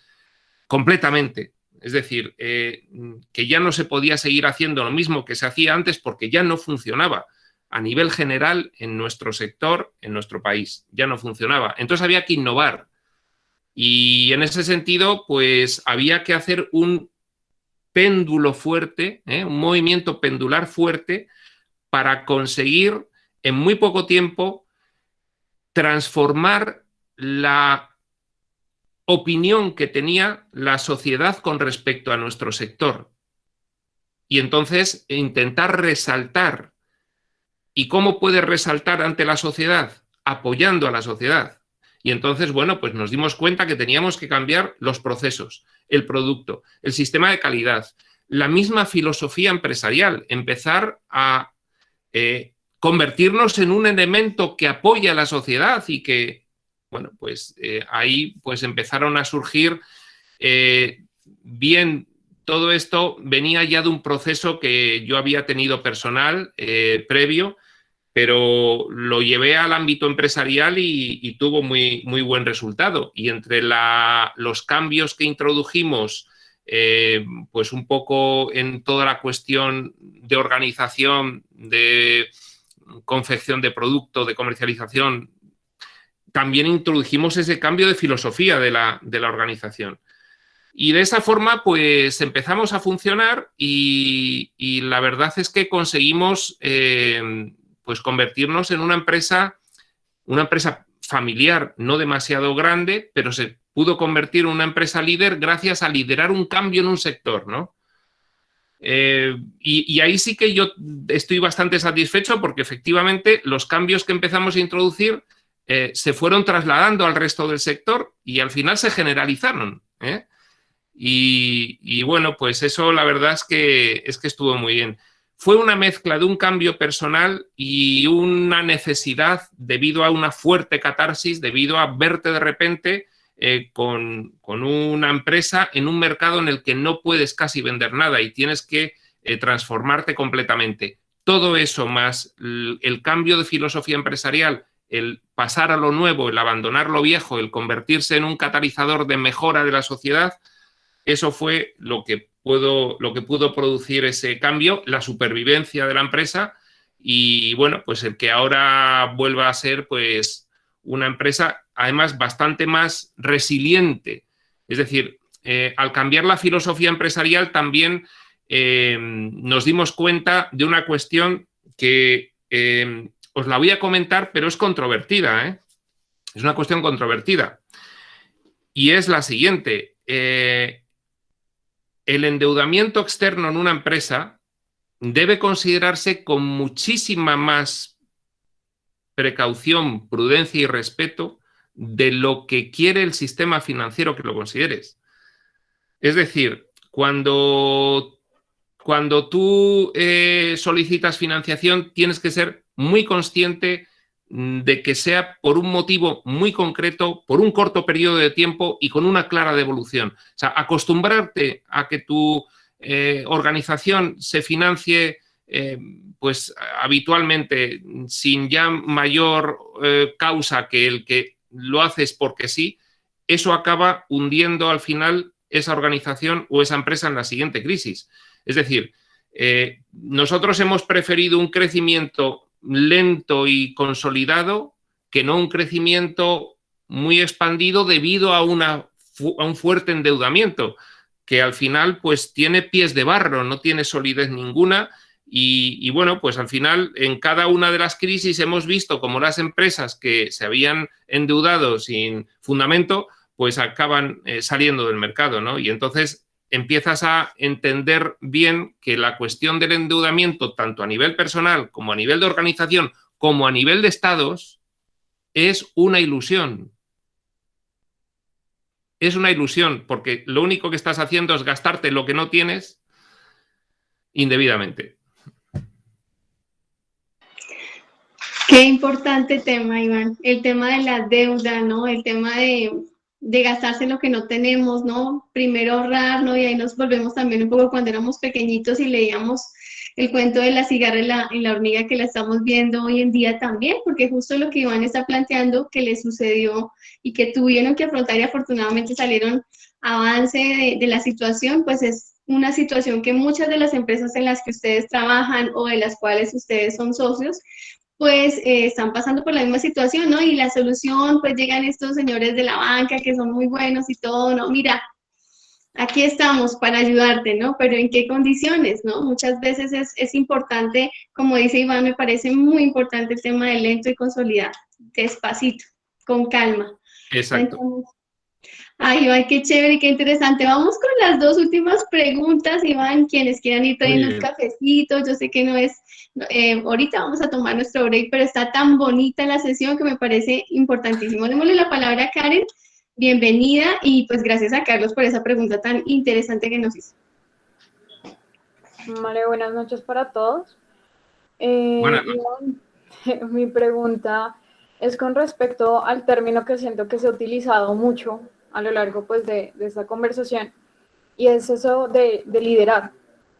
es decir, que ya no se podía seguir haciendo lo mismo que se hacía antes porque ya no funcionaba a nivel general en nuestro sector, en nuestro país, ya no funcionaba. Entonces había que innovar y en ese sentido, pues había que hacer un péndulo fuerte, un movimiento pendular fuerte para conseguir en muy poco tiempo transformar la opinión que tenía la sociedad con respecto a nuestro sector y entonces intentar resaltar. ¿Y cómo puede resaltar ante la sociedad? Apoyando a la sociedad. Y entonces, bueno, pues nos dimos cuenta que teníamos que cambiar los procesos, el producto, el sistema de calidad, la misma filosofía empresarial, empezar a convertirnos en un elemento que apoya a la sociedad y que, bueno, pues ahí pues empezaron a surgir, bien, todo esto venía ya de un proceso que yo había tenido personal previo, pero lo llevé al ámbito empresarial y tuvo muy, muy buen resultado. Y entre los cambios que introdujimos, pues un poco en toda la cuestión de organización, de confección de producto, de comercialización, también introdujimos ese cambio de filosofía de la organización. Y de esa forma, pues empezamos a funcionar y la verdad es que conseguimos pues convertirnos en una empresa familiar, no demasiado grande, pero se pudo convertir en una empresa líder gracias a liderar un cambio en un sector, ¿no? Y ahí sí que yo estoy bastante satisfecho porque efectivamente los cambios que empezamos a introducir se fueron trasladando al resto del sector y al final se generalizaron, Y bueno, pues eso la verdad es que estuvo muy bien. Fue una mezcla de un cambio personal y una necesidad debido a una fuerte catarsis, debido a verte de repente con una empresa en un mercado en el que no puedes casi vender nada y tienes que transformarte completamente. Todo eso más el cambio de filosofía empresarial, el pasar a lo nuevo, el abandonar lo viejo, el convertirse en un catalizador de mejora de la sociedad, eso fue lo que pudo producir ese cambio, la supervivencia de la empresa y, bueno, pues el que ahora vuelva a ser, pues, una empresa, además, bastante más resiliente. Es decir, al cambiar la filosofía empresarial también nos dimos cuenta de una cuestión que os la voy a comentar, pero es controvertida, Es una cuestión controvertida. Y es la siguiente. El endeudamiento externo en una empresa debe considerarse con muchísima más precaución, prudencia y respeto de lo que quiere el sistema financiero que lo consideres. Es decir, cuando tú solicitas financiación tienes que ser muy consciente de que sea por un motivo muy concreto, por un corto periodo de tiempo y con una clara devolución. O sea, acostumbrarte a que tu organización se financie pues habitualmente, sin ya mayor causa que el que lo haces porque sí, eso acaba hundiendo al final esa organización o esa empresa en la siguiente crisis. Es decir, nosotros hemos preferido un crecimiento lento y consolidado que no un crecimiento muy expandido debido a un fuerte endeudamiento, que al final pues tiene pies de barro, no tiene solidez ninguna. Y bueno, pues al final en cada una de las crisis hemos visto como las empresas que se habían endeudado sin fundamento, pues acaban saliendo del mercado, ¿no? Y entonces empiezas a entender bien que la cuestión del endeudamiento, tanto a nivel personal como a nivel de organización, como a nivel de estados, es una ilusión. Es una ilusión, porque lo único que estás haciendo es gastarte lo que no tienes indebidamente. Qué importante tema, Iván. El tema de la deuda, ¿no? El tema de gastarse lo que no tenemos, ¿no? Primero ahorrar, ¿no? Y ahí nos volvemos también un poco cuando éramos pequeñitos y leíamos el cuento de la cigarra y la hormiga, que la estamos viendo hoy en día también, porque justo lo que Iván está planteando que le sucedió y que tuvieron que afrontar y afortunadamente salieron avance de la situación, pues es una situación que muchas de las empresas en las que ustedes trabajan o de las cuales ustedes son socios, pues están pasando por la misma situación, ¿no? Y la solución, pues llegan estos señores de la banca que son muy buenos y todo, ¿no? Mira, aquí estamos para ayudarte, ¿no? Pero ¿en qué condiciones, no? Muchas veces es importante, como dice Iván, me parece muy importante el tema de lento y consolidado, despacito, con calma. Exacto. Entonces, ay, Iván, qué chévere y qué interesante. Vamos con las dos últimas preguntas, Iván, quienes quieran ir trayendo un cafecito. Yo sé que no es, ahorita vamos a tomar nuestro break, pero está tan bonita la sesión que me parece importantísimo. Démosle la palabra a Karen. Bienvenida y pues gracias a Carlos por esa pregunta tan interesante que nos hizo. Vale, buenas noches para todos. Buenas Iván, mi pregunta es con respecto al término que siento que se ha utilizado mucho a lo largo pues, de esta conversación, y es eso de liderar.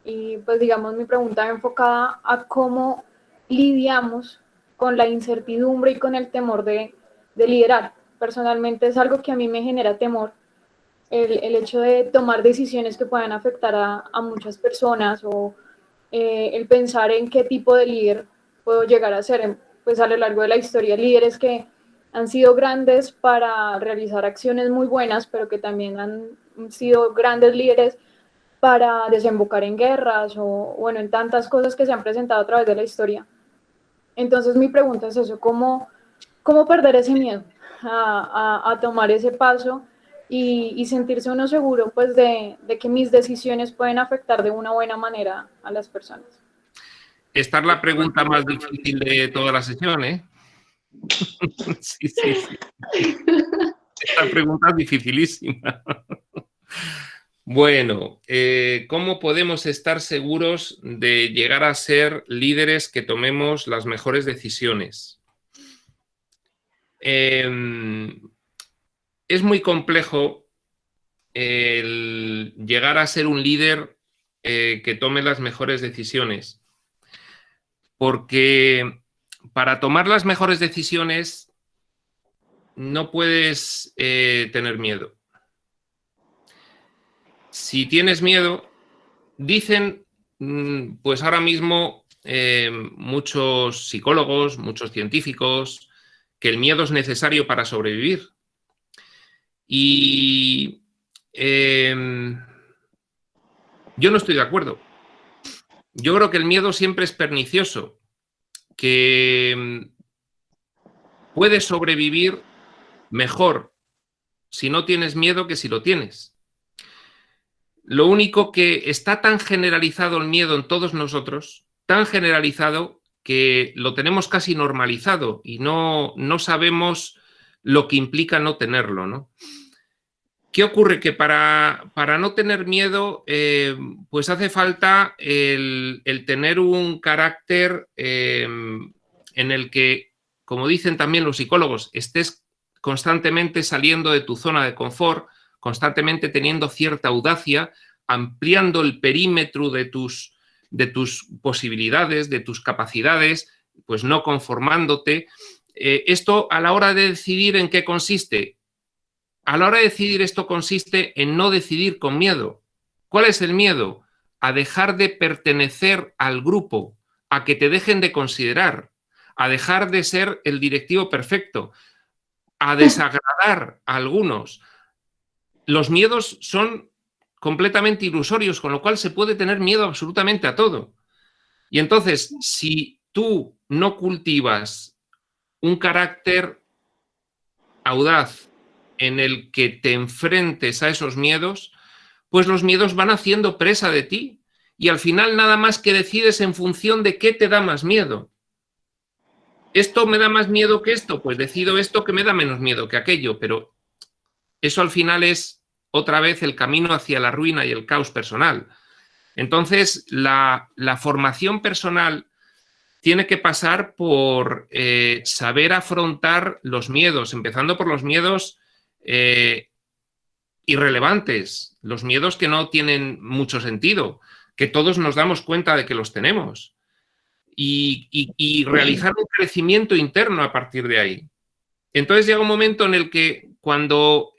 Y pues digamos mi pregunta va enfocada a cómo lidiamos con la incertidumbre y con el temor de liderar. Personalmente es algo que a mí me genera temor, el hecho de tomar decisiones que puedan afectar a muchas personas, o el pensar en qué tipo de líder puedo llegar a ser. Pues a lo largo de la historia, líderes que han sido grandes para realizar acciones muy buenas, pero que también han sido grandes líderes para desembocar en guerras o bueno, en tantas cosas que se han presentado a través de la historia. Entonces mi pregunta es eso, ¿cómo perder ese miedo a tomar ese paso y sentirse uno seguro pues de que mis decisiones pueden afectar de una buena manera a las personas? Esta es la pregunta más difícil de toda la sesión, ¿eh? Sí. Esta pregunta es dificilísima. Bueno, ¿cómo podemos estar seguros de llegar a ser líderes que tomemos las mejores decisiones? Es muy complejo el llegar a ser un líder que tome las mejores decisiones, porque para tomar las mejores decisiones no puedes tener miedo. Si tienes miedo, dicen, pues ahora mismo muchos psicólogos, muchos científicos, que el miedo es necesario para sobrevivir. Y yo no estoy de acuerdo. Yo creo que el miedo siempre es pernicioso, que puedes sobrevivir mejor si no tienes miedo que si lo tienes. Lo único que está tan generalizado el miedo en todos nosotros, tan generalizado que lo tenemos casi normalizado y no sabemos lo que implica no tenerlo, ¿no? ¿Qué ocurre? Que para no tener miedo, pues hace falta el tener un carácter en el que, como dicen también los psicólogos, estés constantemente saliendo de tu zona de confort, constantemente teniendo cierta audacia, ampliando el perímetro de tus de tus posibilidades, de tus capacidades, pues no conformándote. Esto a la hora de decidir ¿en qué consiste? A la hora de decidir esto consiste en no decidir con miedo. ¿Cuál es el miedo? A dejar de pertenecer al grupo, a que te dejen de considerar, a dejar de ser el directivo perfecto, a desagradar a algunos. Los miedos son completamente ilusorios, con lo cual se puede tener miedo absolutamente a todo. Y entonces, si tú no cultivas un carácter audaz en el que te enfrentes a esos miedos, pues los miedos van haciendo presa de ti y al final nada más que decides en función de qué te da más miedo. ¿Esto me da más miedo que esto? Pues decido esto que me da menos miedo que aquello, pero eso al final es otra vez el camino hacia la ruina y el caos personal. Entonces, la formación personal tiene que pasar por saber afrontar los miedos, empezando por los miedos irrelevantes, los miedos que no tienen mucho sentido, que todos nos damos cuenta de que los tenemos, y realizar un crecimiento interno a partir de ahí. Entonces llega un momento en el que cuando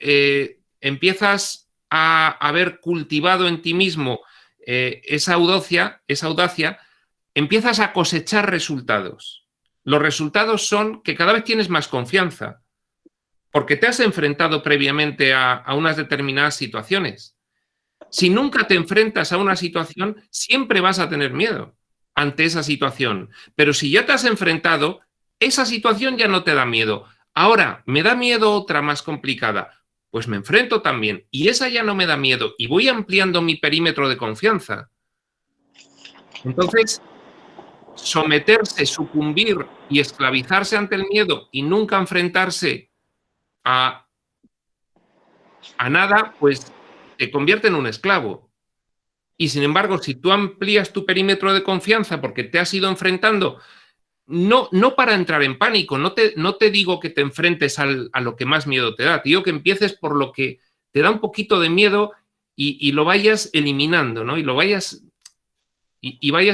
empiezas a haber cultivado en ti mismo esa audacia, empiezas a cosechar resultados. Los resultados son que cada vez tienes más confianza, porque te has enfrentado previamente a unas determinadas situaciones. Si nunca te enfrentas a una situación, siempre vas a tener miedo ante esa situación. Pero si ya te has enfrentado, esa situación ya no te da miedo. Ahora, ¿me da miedo otra más complicada? Pues me enfrento también y esa ya no me da miedo y voy ampliando mi perímetro de confianza. Entonces, someterse, sucumbir y esclavizarse ante el miedo y nunca enfrentarse a nada, pues te convierte en un esclavo. Y sin embargo, si tú amplías tu perímetro de confianza porque te has ido enfrentando, no para entrar en pánico, no te digo que te enfrentes a lo que más miedo te da, te digo que empieces por lo que te da un poquito de miedo y lo vayas eliminando, ¿no? Y lo vayas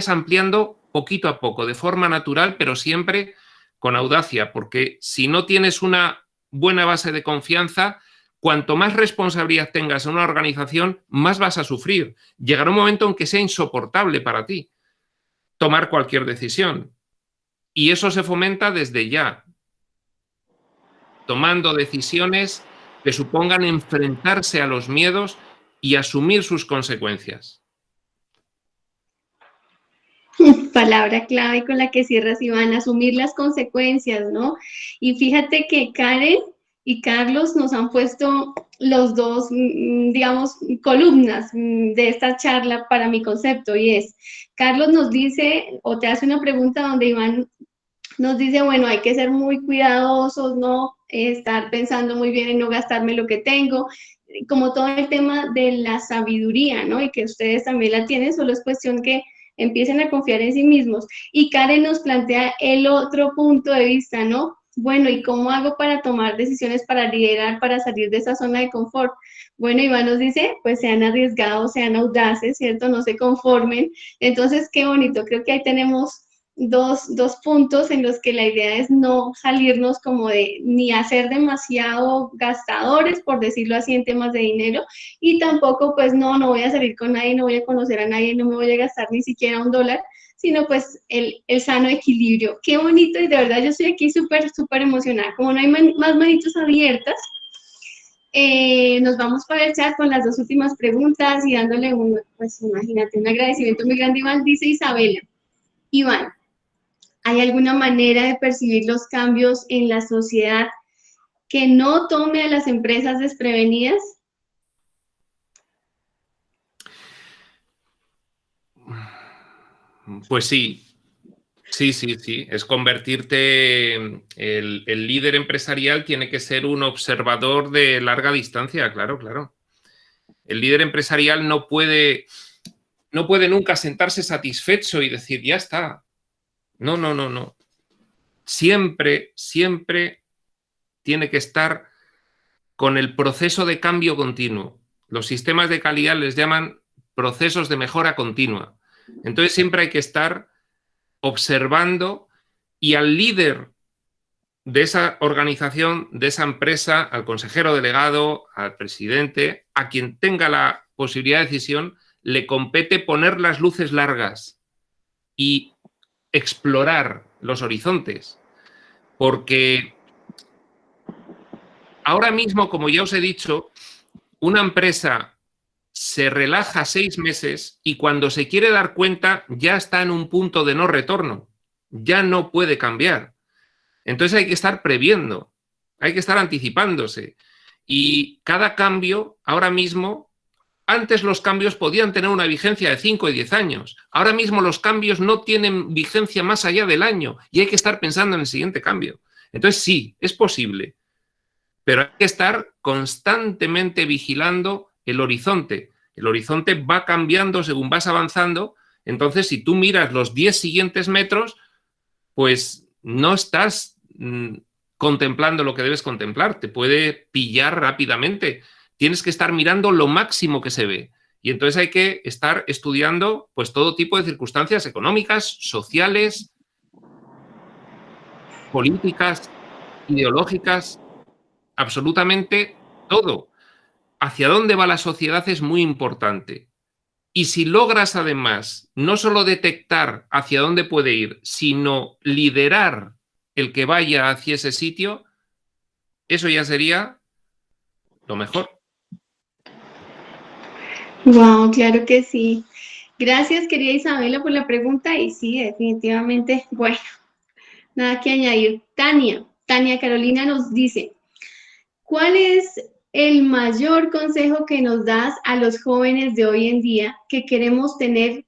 ampliando poquito a poco, de forma natural, pero siempre con audacia, porque si no tienes una buena base de confianza, cuanto más responsabilidad tengas en una organización, más vas a sufrir. Llegará un momento en que sea insoportable para ti tomar cualquier decisión. Y eso se fomenta desde ya, tomando decisiones que supongan enfrentarse a los miedos y asumir sus consecuencias. Palabra clave con la que cierras, Iván, asumir las consecuencias, ¿no? Y fíjate que Karen y Carlos nos han puesto los dos, digamos, columnas de esta charla para mi concepto, y es, Carlos nos dice, o te hace una pregunta donde Iván nos dice, bueno, hay que ser muy cuidadosos, ¿no? Estar pensando muy bien en no gastarme lo que tengo, como todo el tema de la sabiduría, ¿no? Y que ustedes también la tienen, solo es cuestión que empiecen a confiar en sí mismos. Y Karen nos plantea el otro punto de vista, ¿no? Bueno, ¿y cómo hago para tomar decisiones, para liderar, para salir de esa zona de confort? Bueno, Iván nos dice, pues sean arriesgados, sean audaces, ¿cierto? No se conformen. Entonces, qué bonito, creo que ahí tenemos dos puntos en los que la idea es no salirnos como de, ni hacer demasiado gastadores, por decirlo así, en temas de dinero, y tampoco pues no voy a salir con nadie, no voy a conocer a nadie, no me voy a gastar ni siquiera $1, sino pues el sano equilibrio. Qué bonito, y de verdad yo estoy aquí súper emocionada. Como no hay más manitos abiertas, nos vamos para el chat con las dos últimas preguntas y dándole pues imagínate, un agradecimiento muy grande. Iván, dice Isabela. Iván, ¿hay alguna manera de percibir los cambios en la sociedad que no tome a las empresas desprevenidas? Pues sí. Es convertirte, el líder empresarial tiene que ser un observador de larga distancia, claro. El líder empresarial no puede nunca sentarse satisfecho y decir, ya está. No. Siempre tiene que estar con el proceso de cambio continuo. Los sistemas de calidad les llaman procesos de mejora continua. Entonces siempre hay que estar observando y al líder de esa organización, de esa empresa, al consejero delegado, al presidente, a quien tenga la posibilidad de decisión, le compete poner las luces largas y explorar los horizontes. Porque ahora mismo, como ya os he dicho, una empresa se relaja 6 meses y cuando se quiere dar cuenta ya está en un punto de no retorno, ya no puede cambiar. Entonces hay que estar previendo, hay que estar anticipándose. Y cada cambio, ahora mismo, antes los cambios podían tener una vigencia de 5 y 10 años. Ahora mismo los cambios no tienen vigencia más allá del año y hay que estar pensando en el siguiente cambio. Entonces sí, es posible, pero hay que estar constantemente vigilando el horizonte. El horizonte va cambiando según vas avanzando. Entonces, si tú miras los 10 siguientes metros, pues no estás contemplando lo que debes contemplar. Te puede pillar rápidamente. Tienes que estar mirando lo máximo que se ve. Y entonces hay que estar estudiando pues todo tipo de circunstancias económicas, sociales, políticas, ideológicas, absolutamente todo. Hacia dónde va la sociedad es muy importante. Y si logras además no solo detectar hacia dónde puede ir, sino liderar el que vaya hacia ese sitio, eso ya sería lo mejor. Wow, claro que sí. Gracias, querida Isabela, por la pregunta. Y sí, definitivamente, bueno, nada que añadir. Tania Carolina nos dice, ¿cuál es el mayor consejo que nos das a los jóvenes de hoy en día que queremos tener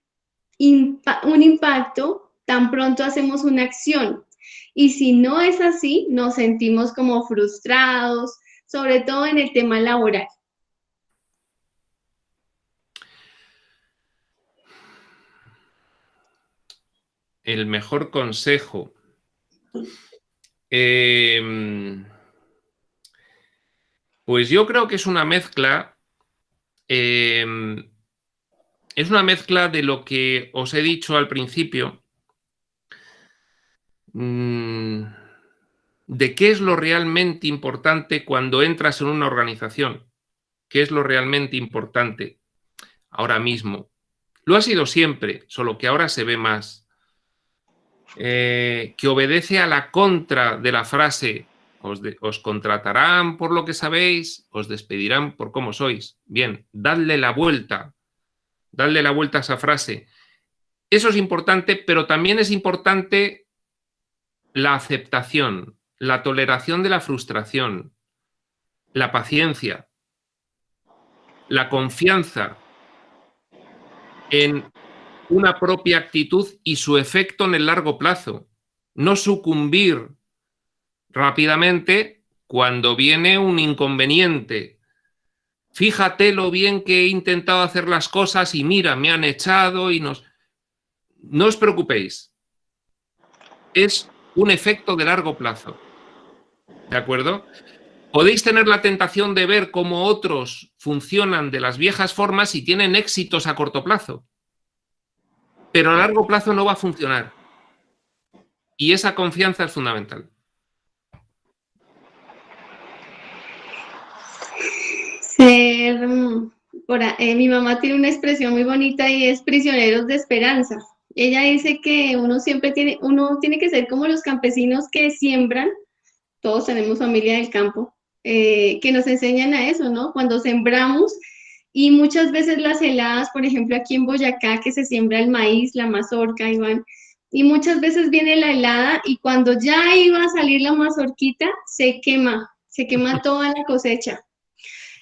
un impacto tan pronto hacemos una acción? Y si no es así, nos sentimos como frustrados, sobre todo en el tema laboral. El mejor consejo. Pues yo creo que es una mezcla. Es una mezcla de lo que os he dicho al principio, de qué es lo realmente importante cuando entras en una organización, qué es lo realmente importante ahora mismo. Lo ha sido siempre, solo que ahora se ve más. Que obedece a la contra de la frase, os contratarán por lo que sabéis, os despedirán por cómo sois. Bien, dadle la vuelta a esa frase. Eso es importante, pero también es importante la aceptación, la toleración de la frustración, la paciencia, la confianza en una propia actitud y su efecto en el largo plazo. No sucumbir rápidamente cuando viene un inconveniente. Fíjate lo bien que he intentado hacer las cosas y mira, me han echado y nos... No os preocupéis. Es un efecto de largo plazo. ¿De acuerdo? Podéis tener la tentación de ver cómo otros funcionan de las viejas formas y tienen éxitos a corto plazo. Pero a largo plazo no va a funcionar. Y esa confianza es fundamental. Mi mamá tiene una expresión muy bonita y es prisioneros de esperanza. Ella dice que uno tiene que ser como los campesinos que siembran, todos tenemos familia del campo, que nos enseñan a eso, ¿no? Cuando sembramos y muchas veces las heladas, por ejemplo, aquí en Boyacá, que se siembra el maíz, la mazorca, Iván, y muchas veces viene la helada y cuando ya iba a salir la mazorquita, se quema toda la cosecha.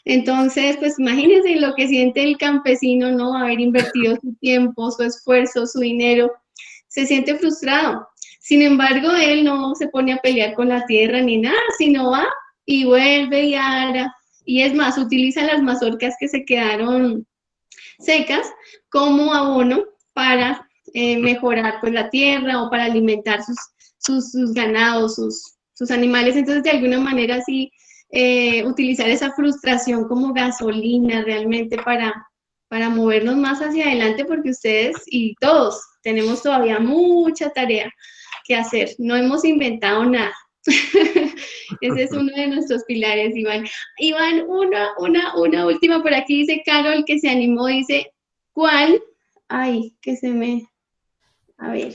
Entonces, pues imagínense lo que siente el campesino, ¿no? Haber invertido su tiempo, su esfuerzo, su dinero, se siente frustrado. Sin embargo, él no se pone a pelear con la tierra ni nada, sino va y vuelve y ara. Y es más, utiliza las mazorcas que se quedaron secas como abono para mejorar pues, la tierra o para alimentar sus ganados, sus animales. Entonces, de alguna manera, sí, utilizar esa frustración como gasolina realmente para movernos más hacia adelante, porque ustedes y todos tenemos todavía mucha tarea que hacer. No hemos inventado nada. Ese es uno de nuestros pilares, Iván. Iván, una última por aquí, dice Carol, que se animó, dice, ¿cuál? Ay, que se me... A ver.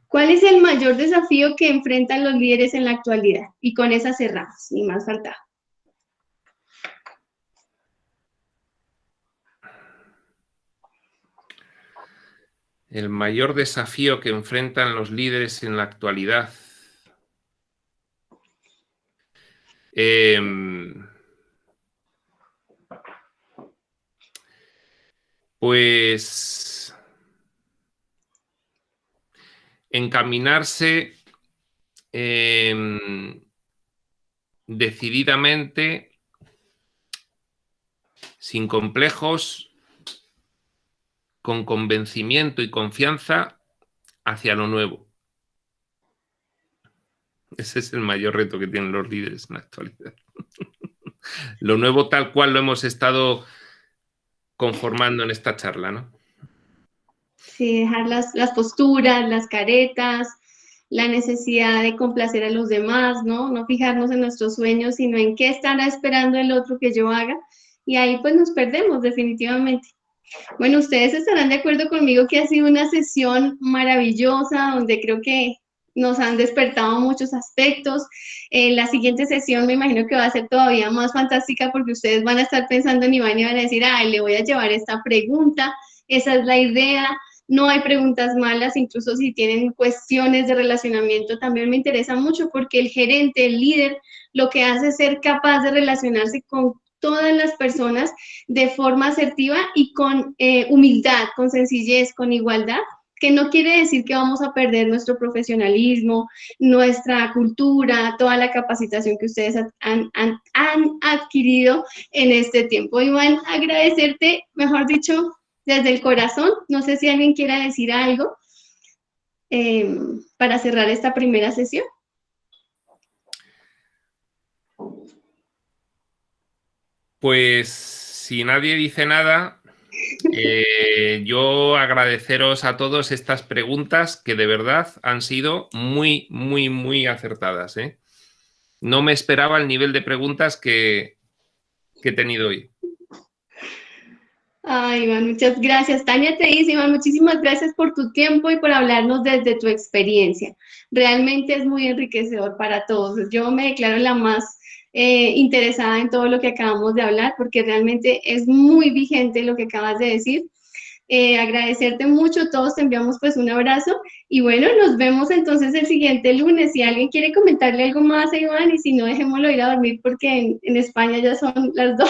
¿Cuál es el mayor desafío que enfrentan los líderes en la actualidad? Y con esa cerramos, ni más faltaba. El mayor desafío que enfrentan los líderes en la actualidad. Pues encaminarse decididamente, sin complejos, con convencimiento y confianza hacia lo nuevo. Ese es el mayor reto que tienen los líderes en la actualidad. Lo nuevo tal cual lo hemos estado conformando en esta charla, ¿no? Sí, dejar las posturas, las caretas, la necesidad de complacer a los demás, ¿no? No fijarnos en nuestros sueños, sino en qué estará esperando el otro que yo haga. Y ahí pues nos perdemos definitivamente. Bueno, ustedes estarán de acuerdo conmigo que ha sido una sesión maravillosa, donde creo que nos han despertado muchos aspectos. La siguiente sesión me imagino que va a ser todavía más fantástica, porque ustedes van a estar pensando en Iván y van a decir, ay, le voy a llevar esta pregunta, esa es la idea. No hay preguntas malas, incluso si tienen cuestiones de relacionamiento, también me interesa mucho, porque el gerente, el líder, lo que hace es ser capaz de relacionarse con todas las personas de forma asertiva y con humildad, con sencillez, con igualdad, que no quiere decir que vamos a perder nuestro profesionalismo, nuestra cultura, toda la capacitación que ustedes han adquirido en este tiempo. Iván, agradecerte, mejor dicho, desde el corazón. No sé si alguien quiera decir algo para cerrar esta primera sesión. Pues si nadie dice nada, yo agradeceros a todos estas preguntas que de verdad han sido muy, muy, muy acertadas, ¿eh? No me esperaba el nivel de preguntas que he tenido hoy. Ay, Iván, muchas gracias. Tania te dice, Iván, muchísimas gracias por tu tiempo y por hablarnos desde tu experiencia. Realmente es muy enriquecedor para todos. Yo me declaro la más interesada en todo lo que acabamos de hablar, porque realmente es muy vigente lo que acabas de decir. Agradecerte mucho, todos te enviamos pues un abrazo y bueno, nos vemos entonces el siguiente lunes. Si alguien quiere comentarle algo más a Iván, y si no, dejémoslo ir a dormir, porque en España ya son las 2.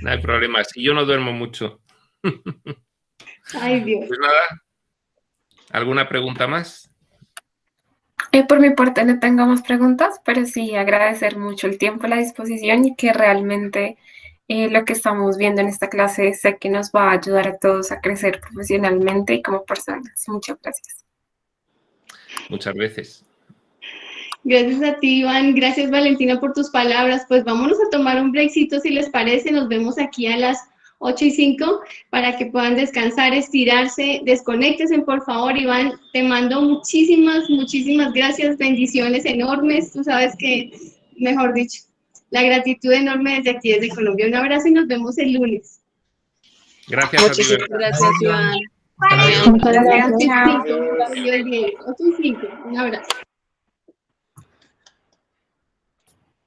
No hay problema, si yo no duermo mucho. Ay, Dios. Pues nada, ¿alguna pregunta más? Por mi parte no tengo más preguntas, pero sí agradecer mucho el tiempo, la disposición, y que realmente lo que estamos viendo en esta clase sé que nos va a ayudar a todos a crecer profesionalmente y como personas. Muchas gracias. Muchas veces. Gracias a ti, Iván. Gracias, Valentina, por tus palabras. Pues vámonos a tomar un breakcito, si les parece. Nos vemos aquí a las 8:05 para que puedan descansar, estirarse, desconéctense, por favor. Iván, te mando muchísimas, muchísimas gracias, bendiciones enormes. Tú sabes que, mejor dicho, la gratitud enorme desde aquí, desde Colombia. Un abrazo y nos vemos el lunes. Gracias a ti. Muchísimas gracias, Iván. Muchas gracias. Chao. 8:05. Un abrazo.